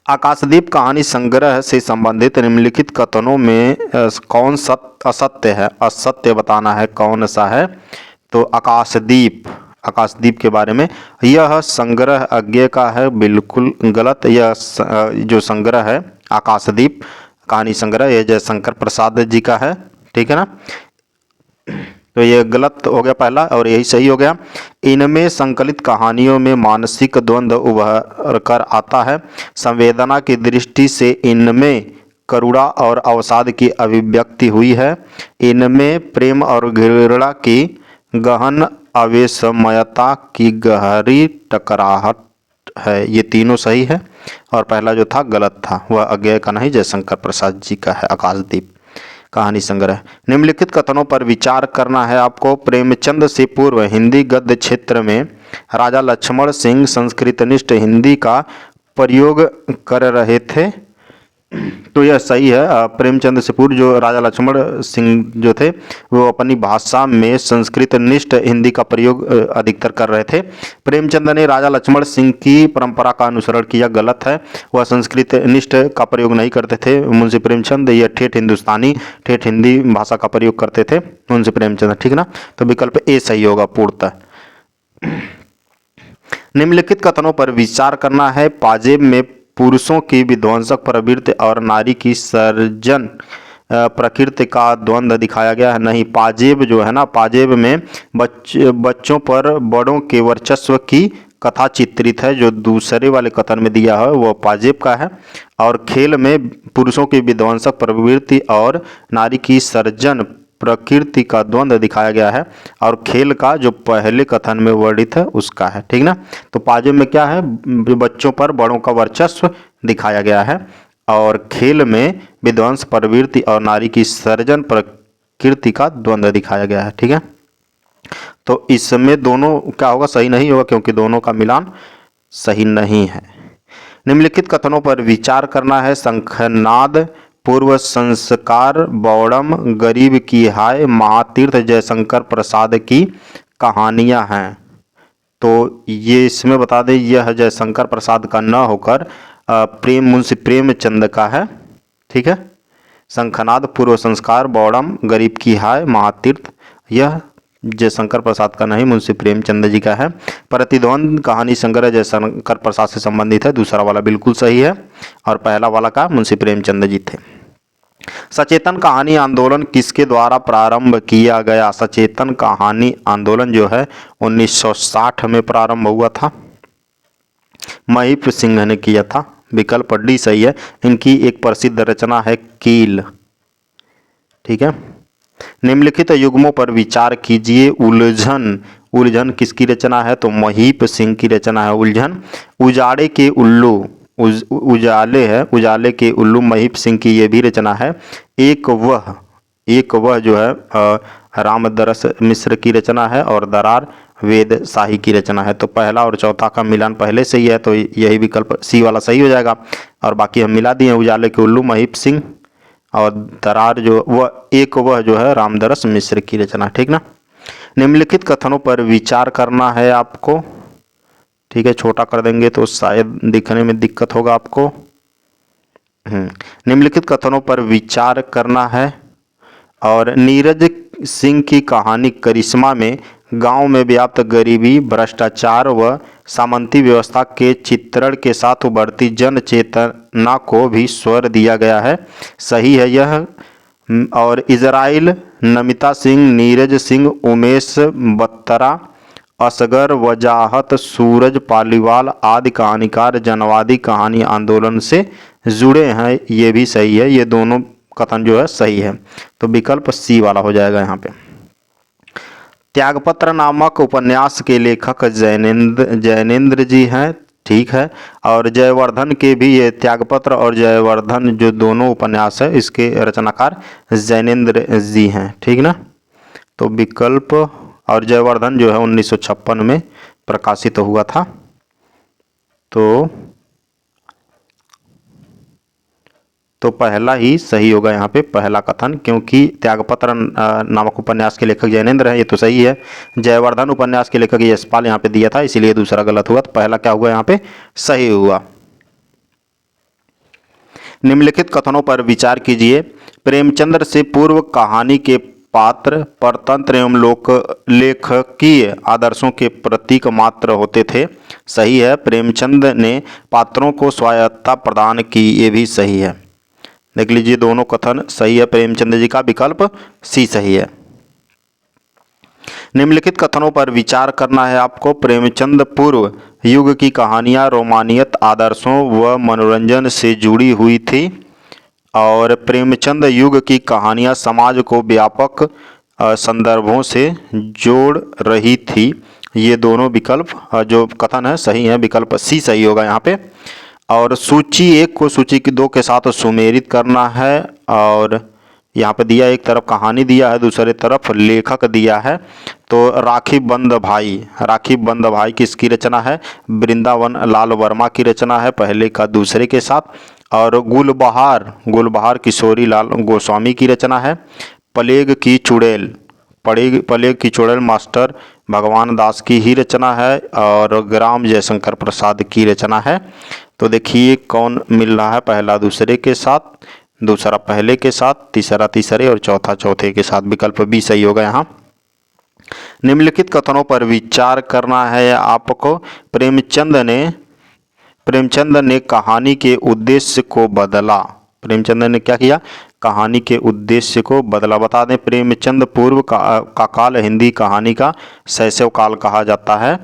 आकाशदीप कहानी संग्रह से संबंधित निम्नलिखित कथनों में कौन असत्य है, असत्य बताना है कौन सा है। तो आकाशदीप के बारे में, यह संग्रह अज्ञेय का है, बिल्कुल गलत। यह जो संग्रह है आकाशदीप कहानी संग्रह, यह जयशंकर प्रसाद जी का है। ठीक है ना, तो ये गलत हो गया पहला और यही सही हो गया। इनमें संकलित कहानियों में मानसिक द्वंद्व उभर कर आता है। संवेदना की दृष्टि से इनमें करुणा और अवसाद की अभिव्यक्ति हुई है। इनमें प्रेम और घृणा की गहन आवेशमयता की गहरी टकराहट है। ये तीनों सही है और पहला जो था गलत था, वह अज्ञेय का नहीं, जयशंकर प्रसाद जी का है आकाशदीप कहानी संग्रह। निम्नलिखित कथनों पर विचार करना है आपको। प्रेमचंद से पूर्व हिंदी गद्य क्षेत्र में राजा लक्ष्मण सिंह संस्कृतनिष्ठ हिंदी का प्रयोग कर रहे थे। तो यह सही है। प्रेमचंद से पूर्व जो राजा लक्ष्मण सिंह जो थे वो अपनी भाषा में संस्कृतनिष्ठ हिंदी का प्रयोग अधिकतर कर रहे थे। प्रेमचंद ने राजा लक्ष्मण सिंह की परंपरा का अनुसरण किया, गलत है। वह संस्कृतनिष्ठ का प्रयोग नहीं करते थे मुंशी प्रेमचंद, यह ठेठ हिंदुस्तानी ठेठ हिंदी भाषा का प्रयोग करते थे मुंशी प्रेमचंद। ठीक ना, तो विकल्प ए सही होगा पूर्णतः। निम्नलिखित कथनों पर विचार करना है। पाजेब में पुरुषों की विध्वंसक प्रवृत्ति और नारी की सर्जन प्रकृति का द्वंद्व दिखाया गया है, नहीं। पाजेब जो है ना, पाजेब में बच्चों पर बड़ों के वर्चस्व की कथा चित्रित है। जो दूसरे वाले कथन में दिया है वो पाजेब का है। और खेल में पुरुषों की विध्वंसक प्रवृत्ति और नारी की सर्जन प्रकृति का द्वंद्व दिखाया गया है। और खेल का जो पहले कथन में वर्णित है उसका है। ठीक ना, तो पाजेब में क्या है, बच्चों पर बड़ों का वर्चस्व दिखाया गया है और खेल में विध्वंस प्रवृत्ति और नारी की सर्जन प्रकृति का द्वंद्व दिखाया गया है। ठीक है, तो इसमें दोनों क्या होगा, सही नहीं होगा क्योंकि दोनों का मिलान सही नहीं है। निम्नलिखित कथनों पर विचार करना है। शंखनाद पूर्व संस्कार, बौड़म, गरीब की हाय, महातीर्थ, जयशंकर प्रसाद की कहानियां हैं। तो ये इसमें बता दें, यह जयशंकर प्रसाद का न होकर मुंशी प्रेमचंद का है। ठीक है। शंखनाद, पूर्व संस्कार, बौड़म, गरीब की हाय, महातीर्थ, यह जयशंकर प्रसाद का नहीं, मुंशी प्रेमचंद जी का है। प्रतिद्वंद कहानी संग्रह जयशंकर प्रसाद से संबंधित है, दूसरा वाला बिल्कुल सही है, और पहला वाला का मुंशी प्रेमचंद जी थे। सचेतन कहानी आंदोलन किसके द्वारा प्रारंभ किया गया? सचेतन कहानी आंदोलन जो है 1960 में प्रारंभ हुआ था, महिप सिंह ने किया था। विकल्प डी सही है। इनकी एक प्रसिद्ध रचना है कील। ठीक है। निम्नलिखित युग्मों पर विचार कीजिए। उलझन, उलझन किसकी रचना है? तो महीप सिंह की रचना है उलझन। उजाड़े के उल्लू, उजाले है, उजाले के उल्लू महीप सिंह की ये भी रचना है। एक वह जो है रामदरस मिश्र की रचना है, और दरार वेद शाही की रचना है। तो पहला और चौथा का मिलान पहले से ही है, तो यही विकल्प सी वाला सही हो जाएगा, और बाकी हम मिला दिए। उजाले के उल्लू महीप सिंह, और दरार वह जो है रामदरस मिश्र की रचना। ठीक ना। निम्नलिखित कथनों पर विचार करना है आपको। ठीक है, छोटा कर देंगे तो शायद दिखने में दिक्कत होगा आपको। निम्नलिखित कथनों पर विचार करना है। और नीरज सिंह की कहानी करिश्मा में गांव में व्याप्त गरीबी, भ्रष्टाचार व सामंती व्यवस्था के चित्रण के साथ उभरती जन चेतना को भी स्वर दिया गया है। सही है यह। और इजराइल, नमिता सिंह, नीरज सिंह, उमेश बत्तरा, असगर वजाहत, सूरज पालीवाल आदि कहानीकार जनवादी कहानी आंदोलन से जुड़े हैं, ये भी सही है। ये दोनों कथन जो है सही है, तो विकल्प सी वाला हो जाएगा यहाँ पे। त्यागपत्र नामक उपन्यास के लेखक जैनेन्द्र जी हैं। ठीक है। और जयवर्धन के भी, ये त्यागपत्र और जयवर्धन जो दोनों उपन्यास है, इसके रचनाकार जैनेन्द्र जी हैं। ठीक ना। तो विकल्प, और जयवर्धन जो है 1956 में प्रकाशित हुआ था। तो पहला ही सही होगा यहाँ पे, पहला कथन, क्योंकि त्यागपत्र नामक उपन्यास के लेखक जैनेन्द्र हैं, ये तो सही है। जयवर्धन उपन्यास के लेखक यशपाल यहाँ पे दिया था, इसीलिए दूसरा गलत हुआ। तो पहला क्या हुआ यहाँ पे? सही हुआ। निम्नलिखित कथनों पर विचार कीजिए। प्रेमचंद्र से पूर्व कहानी के पात्र परतंत्र एवं लोक लेखकीय आदर्शों के प्रतीक मात्र होते थे। सही है। प्रेमचंद ने पात्रों को स्वायत्तता प्रदान की, ये भी सही है। देख लीजिए, दोनों कथन सही है। प्रेमचंद जी का विकल्प सी सही है। निम्नलिखित कथनों पर विचार करना है आपको। प्रेमचंद पूर्व युग की कहानियां रोमानियत आदर्शों व मनोरंजन से जुड़ी हुई थी, और प्रेमचंद युग की कहानियां समाज को व्यापक संदर्भों से जोड़ रही थी। ये दोनों विकल्प जो कथन है सही है, विकल्प सी सही होगा यहाँ पे। और सूची 1 को सूची 2 के साथ सुमेलित करना है, और यहाँ पे दिया, एक तरफ कहानी दिया है, दूसरे तरफ लेखक दिया है। तो राखी बंद भाई किसकी रचना है? वृंदावन लाल वर्मा की रचना है, पहले का दूसरे के साथ। और गुलबहार किशोरी लाल गोस्वामी की रचना है। प्लेग की चुड़ैल मास्टर भगवान दास की ही रचना है, और ग्राम जयशंकर प्रसाद की रचना है। तो देखिए कौन मिल रहा है, पहला दूसरे के साथ, दूसरा पहले के साथ, तीसरा तीसरे, और चौथा चौथे के साथ। विकल्प बी सही होगा यहाँ। निम्नलिखित कथनों पर विचार करना है आपको। प्रेमचंद ने कहानी के उद्देश्य को बदला। प्रेमचंद ने क्या किया? कहानी के उद्देश्य को बदला। बता दें, प्रेमचंद पूर्व का काल हिंदी कहानी का शैशव काल कहा जाता है।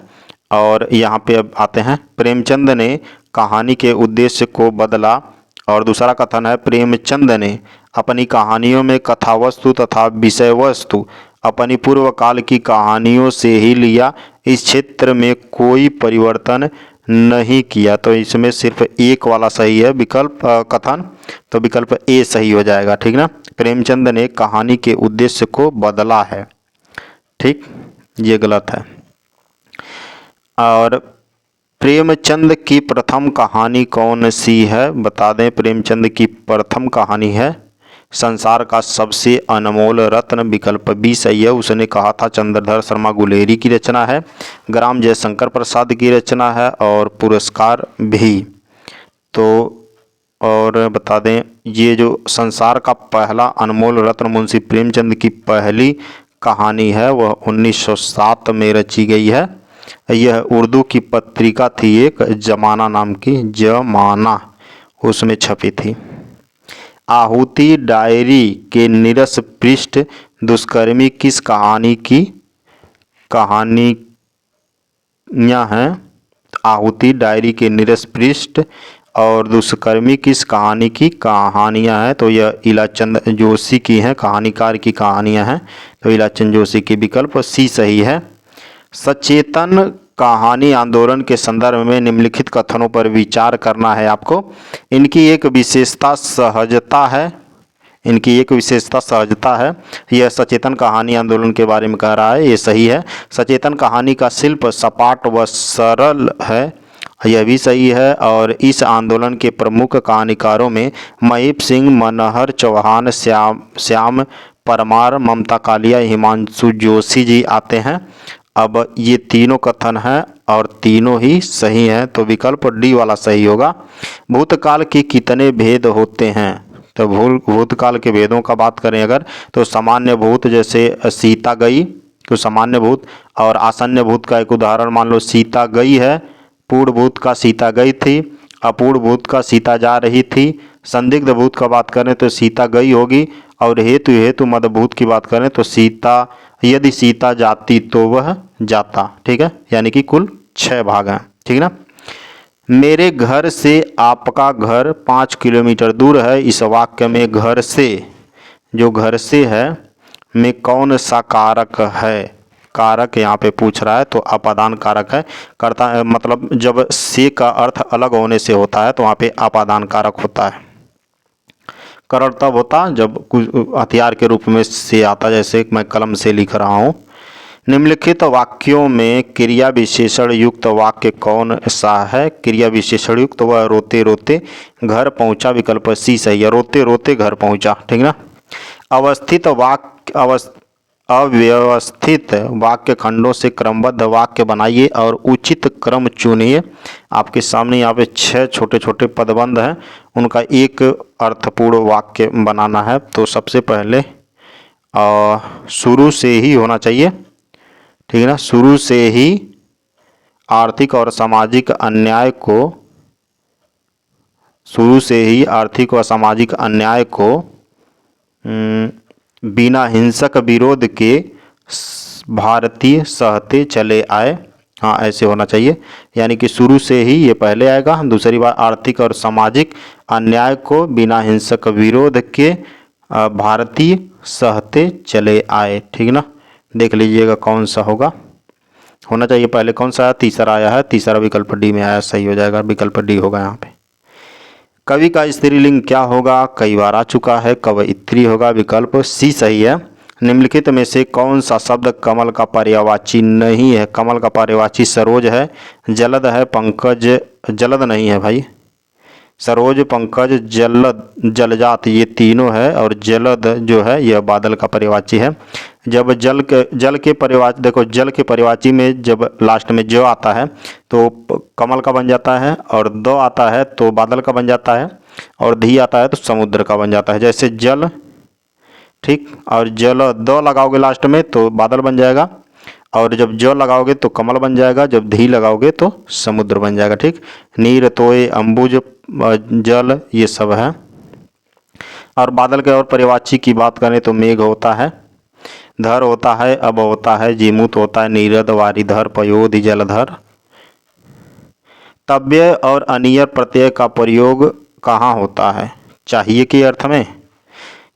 और यहाँ पे अब आते हैं, प्रेमचंद ने कहानी के उद्देश्य को बदला। और दूसरा कथन है, प्रेमचंद ने अपनी कहानियों में कथावस्तु तथा विषय वस्तु अपनी पूर्व काल की कहानियों से ही लिया, इस क्षेत्र में कोई परिवर्तन नहीं किया। तो इसमें सिर्फ एक वाला सही है विकल्प कथन, तो विकल्प ए सही हो जाएगा। ठीक ना। प्रेमचंद ने कहानी के उद्देश्य को बदला है। ठीक, ये गलत है। और प्रेमचंद की प्रथम कहानी कौन सी है? बता दें। प्रेमचंद की प्रथम कहानी है संसार का सबसे अनमोल रत्न। विकल्प बी सही है। उसने कहा था चंद्रधर शर्मा गुलेरी की रचना है, ग्राम जयशंकर प्रसाद की रचना है और पुरस्कार भी। तो और बता दें, ये जो संसार का पहला अनमोल रत्न मुंशी प्रेमचंद की पहली कहानी है वह 1907 में रची गई है। यह उर्दू की पत्रिका थी एक, जमाना नाम की, जमाना, उसमें छपी थी। आहुति डायरी के नीरस पृष्ठ दुष्कर्मी किस कहानी की कहानियाँ हैं? आहुति डायरी के नीरस पृष्ठ और दुष्कर्मी किस कहानी की कहानियाँ हैं? तो यह इलाचंद जोशी की हैं, कहानीकार की कहानियाँ हैं। तो इलाचंद जोशी की विकल्प सी सही है। सचेतन कहानी आंदोलन के संदर्भ में निम्नलिखित कथनों पर विचार करना है आपको। इनकी एक विशेषता सहजता है। यह सचेतन कहानी आंदोलन के बारे में कह रहा है, ये सही है। सचेतन कहानी का शिल्प सपाट व सरल है, यह भी सही है। और इस आंदोलन के प्रमुख कहानीकारों में महीप सिंह, मनहर चौहान, श्याम परमार, ममता कालिया, हिमांशु जोशी जी आते हैं। अब ये तीनों कथन हैं और तीनों ही सही हैं, तो विकल्प डी वाला सही होगा। भूतकाल के कितने भेद होते हैं? तो भूतकाल के भेदों का बात करें अगर, तो सामान्य भूत जैसे सीता गई, तो सामान्य भूत, और आसन्न भूत का एक उदाहरण मान लो सीता गई है। पूर्ण भूत का सीता गई थी, अपूर्ण भूत का सीता जा रही थी। संदिग्ध भूत का बात करें तो सीता गई होगी, और हेतु मदभूत की बात करें तो सीता, यदि सीता जाती तो वह जाता। ठीक है, यानी कि कुल 6 भाग हैं। ठीक ना। मेरे घर से आपका घर 5 किलोमीटर दूर है। इस वाक्य में घर से, जो घर से है, में कौन सा कारक है? कारक यहाँ पे पूछ रहा है, तो अपादान कारक है। करता मतलब जब से का अर्थ अलग होने से होता है तो वहाँ पे अपादान कारक होता है। करण तब होता जब कुछ हथियार के रूप में से आता, जैसे मैं कलम से लिख रहा हूँ। निम्नलिखित वाक्यों में क्रिया विशेषण युक्त वाक्य कौन सा है? क्रिया विशेषण युक्त, वह रोते रोते घर पहुंचा। विकल्प सी सही है, रोते रोते घर पहुंचा। ठीक ना। अव्यवस्थित वाक्य खंडों से क्रमबद्ध वाक्य बनाइए और उचित क्रम चुनिए। आपके सामने यहाँ पे 6 छोटे छोटे पदबंध हैं, उनका एक अर्थपूर्ण वाक्य बनाना है। तो सबसे पहले शुरू से ही होना चाहिए। ठीक है ना। शुरू से ही आर्थिक और सामाजिक अन्याय को, शुरू से ही आर्थिक और सामाजिक अन्याय को बिना हिंसक विरोध के भारतीय सहते चले आए। हाँ, ऐसे होना चाहिए, यानी कि शुरू से ही ये पहले आएगा। दूसरी बार आर्थिक और सामाजिक अन्याय को बिना हिंसक विरोध के भारतीय सहते चले आए। ठीक ना। देख लीजिएगा कौन सा होगा, होना चाहिए पहले कौन सा आया, तीसरा आया है, तीसरा विकल्प डी में आया, सही हो जाएगा, विकल्प डी होगा यहाँ पे। कवि का स्त्रीलिंग क्या होगा? कई बार आ चुका है, कवयित्री होगा। विकल्प सी सही है। निम्नलिखित में से कौन सा शब्द कमल का पर्यायवाची नहीं है? कमल का पर्यायवाची सरोज है, जलद है, पंकज, जलद नहीं है भाई, सरोज, पंकज, जलद, जलजात, ये तीनों है, और जलद जो है यह बादल का पर्यायवाची है। जब जल के पर्यायवाची, देखो जल के पर्यायवाची में जब लास्ट में जो आता है तो कमल का बन जाता है, और दो आता है तो बादल का बन जाता है, और धी आता है तो समुद्र का बन जाता है। जैसे जल, ठीक, और जल दो लगाओगे लास्ट में तो बादल बन जाएगा, और जब जो लगाओगे तो कमल बन जाएगा, जब धी लगाओगे तो समुद्र बन जाएगा। ठीक। नीर, तोय, अम्बुज, जल, ये सब है। और बादल के और पर्यायवाची की बात करें तो मेघ होता है, धर होता है, अब होता है, जीमूत होता है, नीरद, वारिधर, पयोधि, जलधर। तव्य और अनियर प्रत्यय का प्रयोग कहाँ होता है? चाहिए के अर्थ में,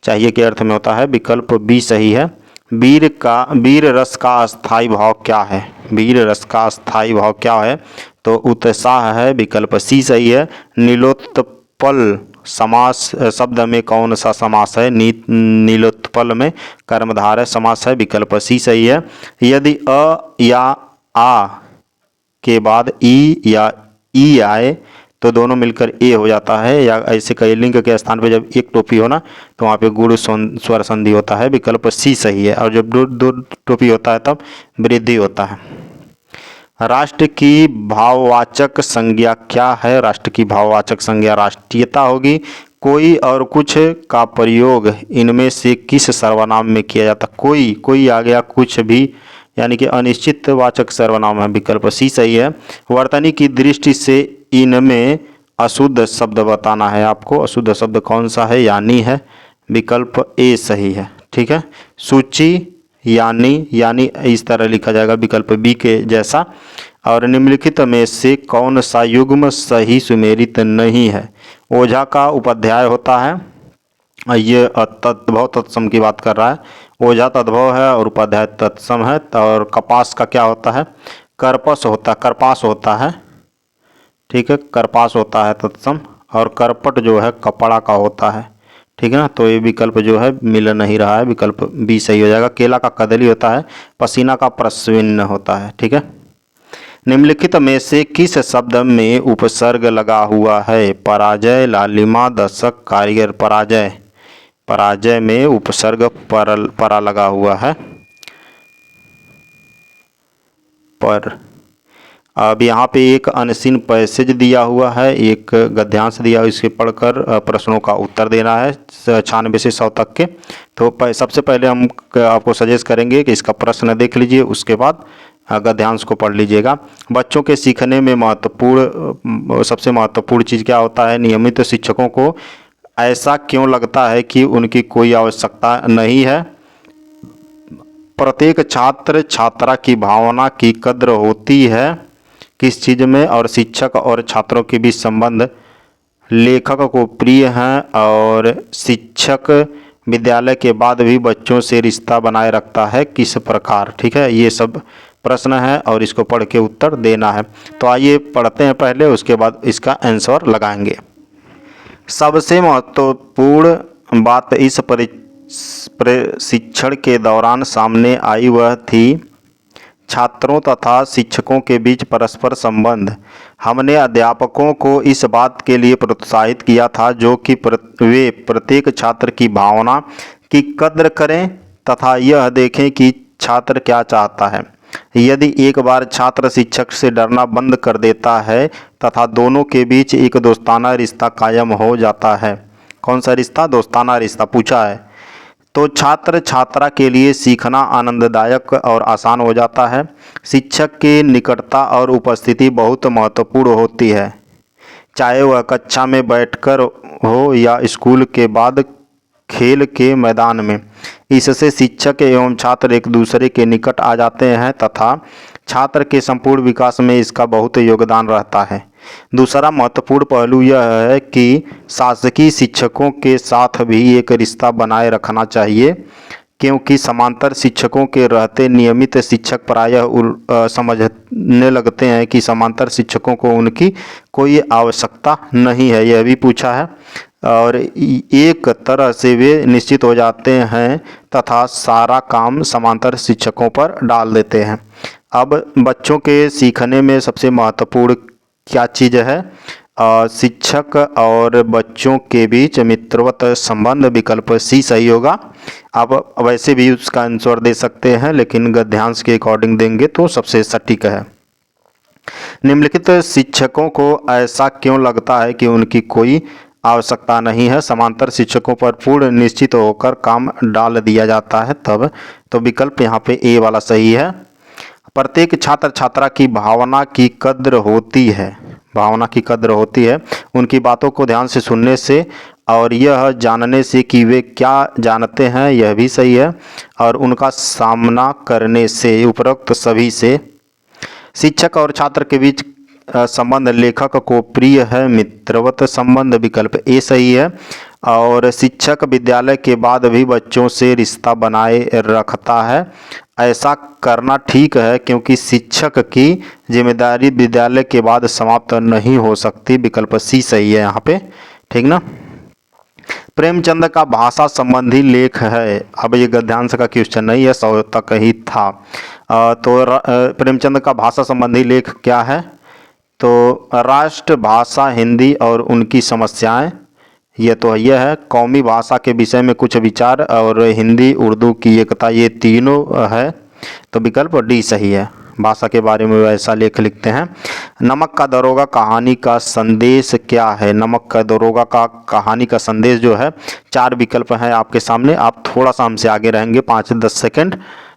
चाहिए के अर्थ में होता है। विकल्प बी सही है। वीर रस का अस्थाई भाव क्या है? वीर रस का अस्थाई भाव क्या है? तो उत्साह है। विकल्प सी सही है। नीलोत्पल समास शब्द में कौन सा समास है? नीलोत्पल में कर्मधारय समास है। विकल्प सी सही है। यदि अ या आ के बाद ई या ई आए तो दोनों मिलकर ए हो जाता है, या ऐसे कई लिंग के स्थान पे जब एक टोपी हो ना तो वहाँ पे गुण स्वर संधि होता है। विकल्प सी सही है। और जब दो दो टोपी होता है तब वृद्धि होता है। राष्ट्र की भाववाचक संज्ञा क्या है? राष्ट्र की भाववाचक संज्ञा राष्ट्रीयता होगी। कोई और कुछ का प्रयोग इनमें से किस सर्वनाम में किया जाता? कोई आ गया, कुछ भी, यानी कि अनिश्चित वाचक सर्वनाम है। विकल्प सी सही है। वर्तनी की दृष्टि से इनमें अशुद्ध शब्द बताना है आपको। अशुद्ध शब्द कौन सा है? यानी है। विकल्प ए सही है। ठीक है। सूची यानी इस तरह लिखा जाएगा विकल्प बी के जैसा। और निम्नलिखित में से कौन सा युग्म सही सुमेलित नहीं है? ओझा का उपाध्याय होता है। ये तद्भव तत्सम की बात कर रहा है। ओझा तद्भव है और उपाध्याय तत्सम है। और कपास का क्या होता है? करपास होता है। ठीक है, करपास होता है तत्सम। और करपट जो है कपड़ा का होता है। ठीक है ना। तो ये विकल्प जो है मिल नहीं रहा है। विकल्प बी सही हो जाएगा। केला का कदली होता है। पसीना का प्रस्विन्न होता है। ठीक है। निम्नलिखित में से किस शब्द में उपसर्ग लगा हुआ है? पराजय, लालिमा, दशक, कारीगर। पराजय में उपसर्ग परा लगा हुआ है। पर अब यहाँ पे एक अनसीन पैसेज दिया हुआ है, एक गद्यांश दिया हुआ, इसके पढ़कर प्रश्नों का उत्तर देना है 96 से 100 तक के। तो सबसे पहले हम आपको सजेस्ट करेंगे कि इसका प्रश्न देख लीजिए, उसके बाद गद्यांश को पढ़ लीजिएगा। बच्चों के सीखने में सबसे महत्वपूर्ण चीज़ क्या होता है? नियमित शिक्षकों को ऐसा क्यों लगता है कि उनकी कोई आवश्यकता नहीं है? प्रत्येक छात्र छात्रा की भावना की कद्र होती है किस चीज़ में? और शिक्षक और छात्रों के बीच संबंध लेखक को प्रिय हैं। और शिक्षक विद्यालय के बाद भी बच्चों से रिश्ता बनाए रखता है किस प्रकार? ठीक है, ये सब प्रश्न है और इसको पढ़ के उत्तर देना है। तो आइए पढ़ते हैं पहले, उसके बाद इसका आंसर लगाएंगे। सबसे महत्वपूर्ण बात इस प्रशिक्षण के दौरान सामने आई वह थी छात्रों तथा शिक्षकों के बीच परस्पर संबंध। हमने अध्यापकों को इस बात के लिए प्रोत्साहित किया था जो कि वे प्रत्येक छात्र की भावना की कद्र करें तथा यह देखें कि छात्र क्या चाहता है। यदि एक बार छात्र शिक्षक से डरना बंद कर देता है तथा दोनों के बीच एक दोस्ताना रिश्ता कायम हो जाता है। कौन सा रिश्ता? दोस्ताना रिश्ता पूछा है। तो छात्र छात्रा के लिए सीखना आनंददायक और आसान हो जाता है। शिक्षक की निकटता और उपस्थिति बहुत महत्वपूर्ण होती है, चाहे वह कक्षा में बैठकर हो या स्कूल के बाद खेल के मैदान में। इससे शिक्षक एवं छात्र एक दूसरे के निकट आ जाते हैं तथा छात्र के संपूर्ण विकास में इसका बहुत योगदान रहता है। दूसरा महत्वपूर्ण पहलू यह है कि शासकीय शिक्षकों के साथ भी एक रिश्ता बनाए रखना चाहिए, क्योंकि समांतर शिक्षकों के रहते नियमित शिक्षक प्रायः समझने लगते हैं कि समांतर शिक्षकों को उनकी कोई आवश्यकता नहीं है। यह भी पूछा है। और एक तरह से वे निश्चित हो जाते हैं तथा सारा काम समांतर शिक्षकों पर डाल देते हैं। अब बच्चों के सीखने में सबसे महत्वपूर्ण क्या चीज़ है? शिक्षक और बच्चों के बीच मित्रवत संबंध। विकल्प सी सही होगा। आप वैसे भी उसका आंसर दे सकते हैं, लेकिन गद्यांश के अकॉर्डिंग देंगे तो सबसे सटीक है। निम्नलिखित शिक्षकों को ऐसा क्यों लगता है कि उनकी कोई आवश्यकता नहीं है? समांतर शिक्षकों पर पूर्ण निश्चित होकर काम डाल दिया जाता है तब। तो विकल्प यहाँ पे ए वाला सही है। प्रत्येक छात्र छात्रा की भावना की कद्र होती है, उनकी बातों को ध्यान से सुनने से और यह जानने से कि वे क्या जानते हैं, यह भी सही है। और उनका सामना करने से, उपरोक्त सभी से। शिक्षक और छात्र के बीच संबंध लेखक को प्रिय है, मित्रवत संबंध। विकल्प ए सही है। और शिक्षक विद्यालय के बाद भी बच्चों से रिश्ता बनाए रखता है। ऐसा करना ठीक है क्योंकि शिक्षक की जिम्मेदारी विद्यालय के बाद समाप्त नहीं हो सकती। विकल्प सी सही है यहाँ पे। ठीक ना। प्रेमचंद का भाषा संबंधी लेख है। अब ये गद्यांश का क्वेश्चन नहीं है, 100 तक ही था। प्रेमचंद का भाषा संबंधी लेख क्या है? तो राष्ट्रभाषा हिंदी और उनकी समस्याएं, ये तो यह है। कौमी भाषा के विषय में कुछ विचार और हिंदी उर्दू की एकता, ये तीनों है। तो विकल्प डी सही है। भाषा के बारे में वैसा लेख लिखते हैं। नमक का दरोगा कहानी का संदेश क्या है? नमक का दरोगा का कहानी का संदेश जो है, 4 विकल्प हैं आपके सामने। आप थोड़ा सा हमसे आगे रहेंगे 5-10 सेकंड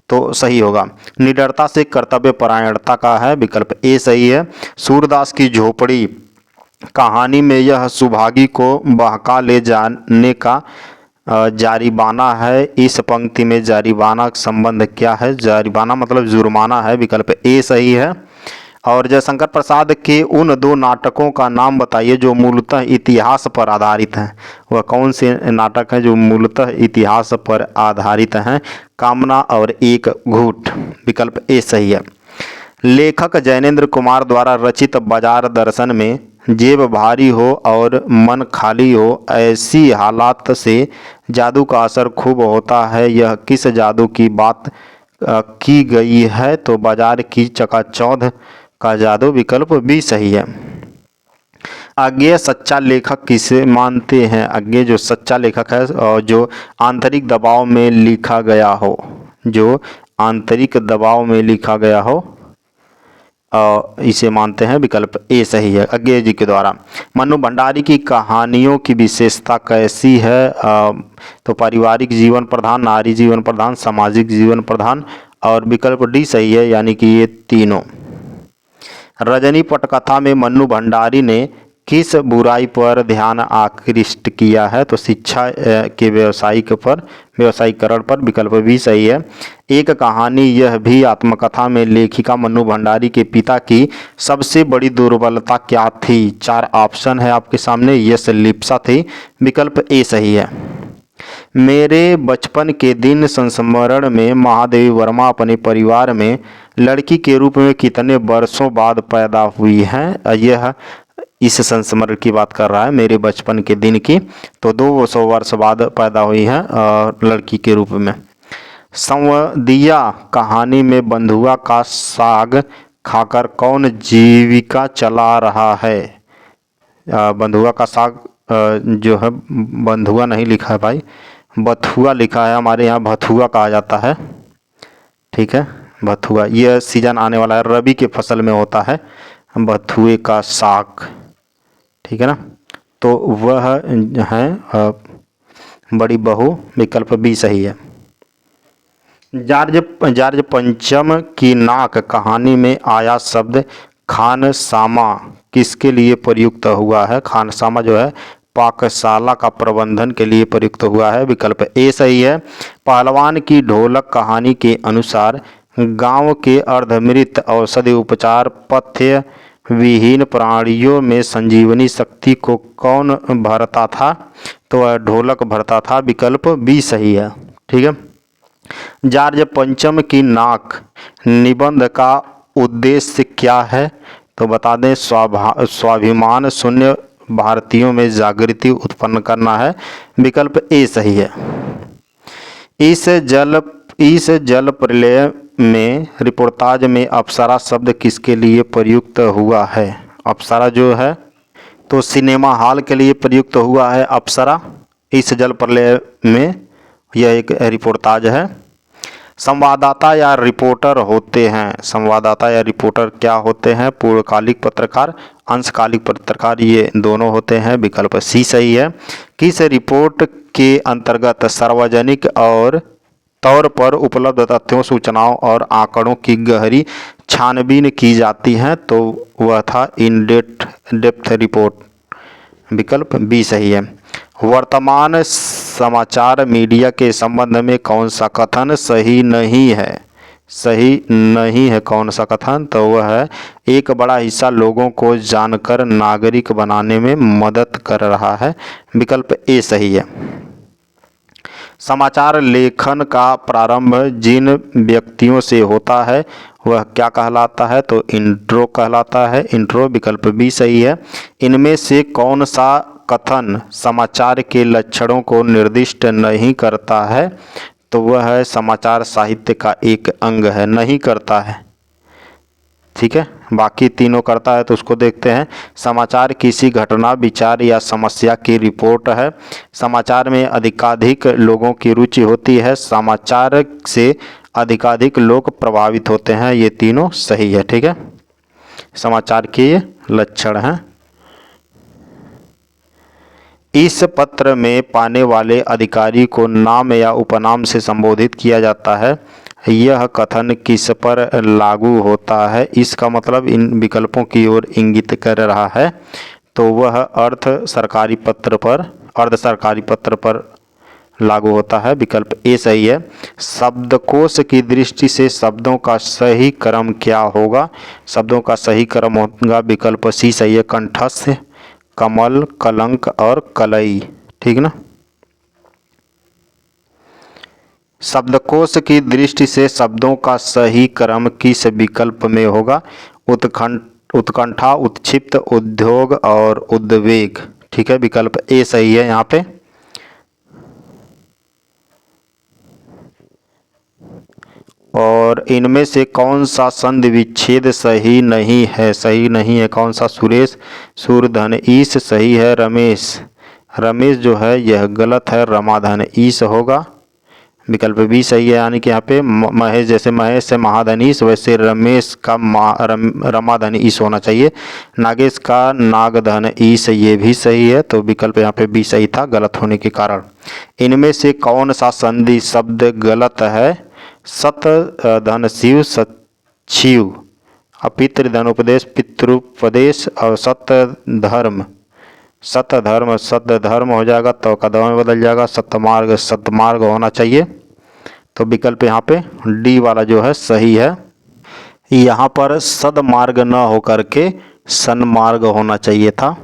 तो सही होगा। निडरता से कर्तव्य परायणता का है, विकल्प ए सही है। सूरदास की झोपड़ी कहानी में यह सुभागी को बहका ले जाने का जारिबाना है। इस पंक्ति में जारिबाना संबंध क्या है? जारिबाना मतलब जुर्माना है, विकल्प ए सही है। और जयशंकर प्रसाद के उन 2 नाटकों का नाम बताइए जो मूलतः इतिहास पर आधारित हैं। वह कौन से नाटक हैं जो मूलतः इतिहास पर आधारित हैं? कामना और एक घूंट, विकल्प ए सही है। लेखक जैनेन्द्र कुमार द्वारा रचित बाजार दर्शन में जेब भारी हो और मन खाली हो, ऐसी हालात से जादू का असर खूब होता है। यह किस जादू की बात की गई है? तो बाजार की चकाचौंध का जादू, विकल्प बी सही है। अज्ञेय सच्चा लेखक किसे मानते हैं? अज्ञेय जो सच्चा लेखक है और जो आंतरिक दबाव में लिखा गया हो, जो आंतरिक दबाव में लिखा गया हो, इसे मानते हैं, विकल्प ए सही है। अज्ञेय जी के द्वारा। मन्नू भंडारी की कहानियों की विशेषता कैसी है? तो पारिवारिक जीवन प्रधान, नारी जीवन प्रधान, सामाजिक जीवन प्रधान, और विकल्प डी सही है, यानी कि ये तीनों। रजनी पटकथा में मन्नू भंडारी ने किस बुराई पर ध्यान आकृष्ट किया है? तो शिक्षा के व्यवसायीकरण पर, विकल्प भी सही है। एक कहानी यह भी आत्मकथा में लेखिका मन्नू भंडारी के पिता की सबसे बड़ी दुर्बलता क्या थी? 4 ऑप्शन है आपके सामने। यस, लिप्सा थी, विकल्प ए सही है। मेरे बचपन के दिन संस्मरण में महादेवी वर्मा अपने परिवार में लड़की के रूप में कितने वर्षों बाद पैदा हुई हैं? यह इस संस्मरण की बात कर रहा है, मेरे बचपन के दिन की। तो 200 वर्ष बाद पैदा हुई है लड़की के रूप में। संवदिया कहानी में बंधुआ का साग खाकर कौन जीविका चला रहा है? बंधुआ का साग जो है, बंधुआ नहीं लिखा है भाई, बथुआ लिखा है। हमारे यहाँ भथुआ कहा जाता है, ठीक है, भथुआ। यह सीजन आने वाला है, रबी के फसल में होता है बथुए का साग, ठीक है ना। तो वह है बड़ी बहू, विकल्प बी सही है। जार्ज पंचम की नाक कहानी में आया शब्द खानसामा किसके लिए प्रयुक्त हुआ है? खानसामा जो है पाकशाला का प्रबंधन के लिए प्रयुक्त हुआ है, विकल्प ए सही है। पहलवान की ढोलक कहानी के अनुसार गांव के अर्धमृत औषधि उपचार पथ्य विहीन प्राणियों में संजीवनी शक्ति को कौन भरता था? तो वह ढोलक भरता था, विकल्प बी सही है, ठीक है। जार्ज पंचम की नाक निबंध का उद्देश्य क्या है? तो बता दें, स्वाभिमान शून्य भारतीयों में जागृति उत्पन्न करना है, विकल्प ए सही है। इस जल प्रलय में रिपोर्टाज में अप्सरा शब्द किसके लिए प्रयुक्त हुआ है? अप्सरा जो है तो सिनेमा हॉल के लिए प्रयुक्त हुआ है अप्सरा इस जल प्रलय में, यह एक रिपोर्टाज है। संवाददाता या रिपोर्टर होते हैं, संवाददाता या रिपोर्टर क्या होते हैं? पूर्णकालिक पत्रकार, अंशकालिक पत्रकार, ये दोनों होते हैं, विकल्प सी सही है। किस रिपोर्ट के अंतर्गत सार्वजनिक और तौर पर उपलब्ध तथ्यों, सूचनाओं और आंकड़ों की गहरी छानबीन की जाती है? तो वह था इन डेप्थ रिपोर्ट, विकल्प बी सही है। वर्तमान समाचार मीडिया के संबंध में कौन सा कथन सही नहीं है? सही नहीं है कौन सा कथन? तो वह है एक बड़ा हिस्सा लोगों को जानकर नागरिक बनाने में मदद कर रहा है, विकल्प ए सही है। समाचार लेखन का प्रारंभ जिन व्यक्तियों से होता है वह क्या कहलाता है? तो इंट्रो कहलाता है, इंट्रो, विकल्प बी सही है। इनमें से कौन सा कथन समाचार के लक्षणों को निर्दिष्ट नहीं करता है तो वह समाचार साहित्य का एक अंग है। नहीं करता है, ठीक है, बाकी तीनों करता है तो उसको देखते हैं। समाचार किसी घटना, विचार या समस्या की रिपोर्ट है। समाचार में अधिकाधिक लोगों की रुचि होती है। समाचार से अधिकाधिक लोग प्रभावित होते हैं। ये तीनों सही है, ठीक है। समाचार के ये लक्षण हैं। इस पत्र में पाने वाले अधिकारी को नाम या उपनाम से संबोधित किया जाता है। यह कथन किस पर लागू होता है? इसका मतलब इन विकल्पों की ओर इंगित कर रहा है, तो वह अर्ध सरकारी पत्र पर लागू होता है। विकल्प ए सही है। शब्दकोश की दृष्टि से शब्दों का सही क्रम क्या होगा? शब्दों का सही क्रम होगा विकल्प सी सही है। कंठस्थ, कमल, कलंक और कलई, ठीक ना। शब्दकोश की दृष्टि से शब्दों का सही क्रम किस विकल्प में होगा? उत्कंठा, उत्क्षिप्त, उद्योग और उद्वेग, ठीक है। विकल्प ए सही है यहाँ पे। और इनमें से कौन सा संधि विच्छेद सही नहीं है? सही नहीं है कौन सा? सुरेश, सूरधन, ईश सही है। रमेश जो है यह गलत है। रमाधन ईश होगा। विकल्प बी सही है। यानी कि यहाँ पे महेश, जैसे महेश से महाधनीश वैसे रमेश का रमाधन ईश होना चाहिए। नागेश का नागधन ईश, ये भी सही है। तो विकल्प यहाँ पे बी सही था गलत होने के कारण। इनमें से कौन सा संधि शब्द गलत है? सत धन शिव, सचिव, पितृधन उपदेश, पितृपदेश और सतधर्म सतधर्म हो जाएगा तो कदम में बदल जाएगा। सतमार्ग होना चाहिए। तो विकल्प यहाँ पे डी वाला जो है सही है। यहाँ पर सदमार्ग न होकर के सन्मार्ग होना चाहिए था।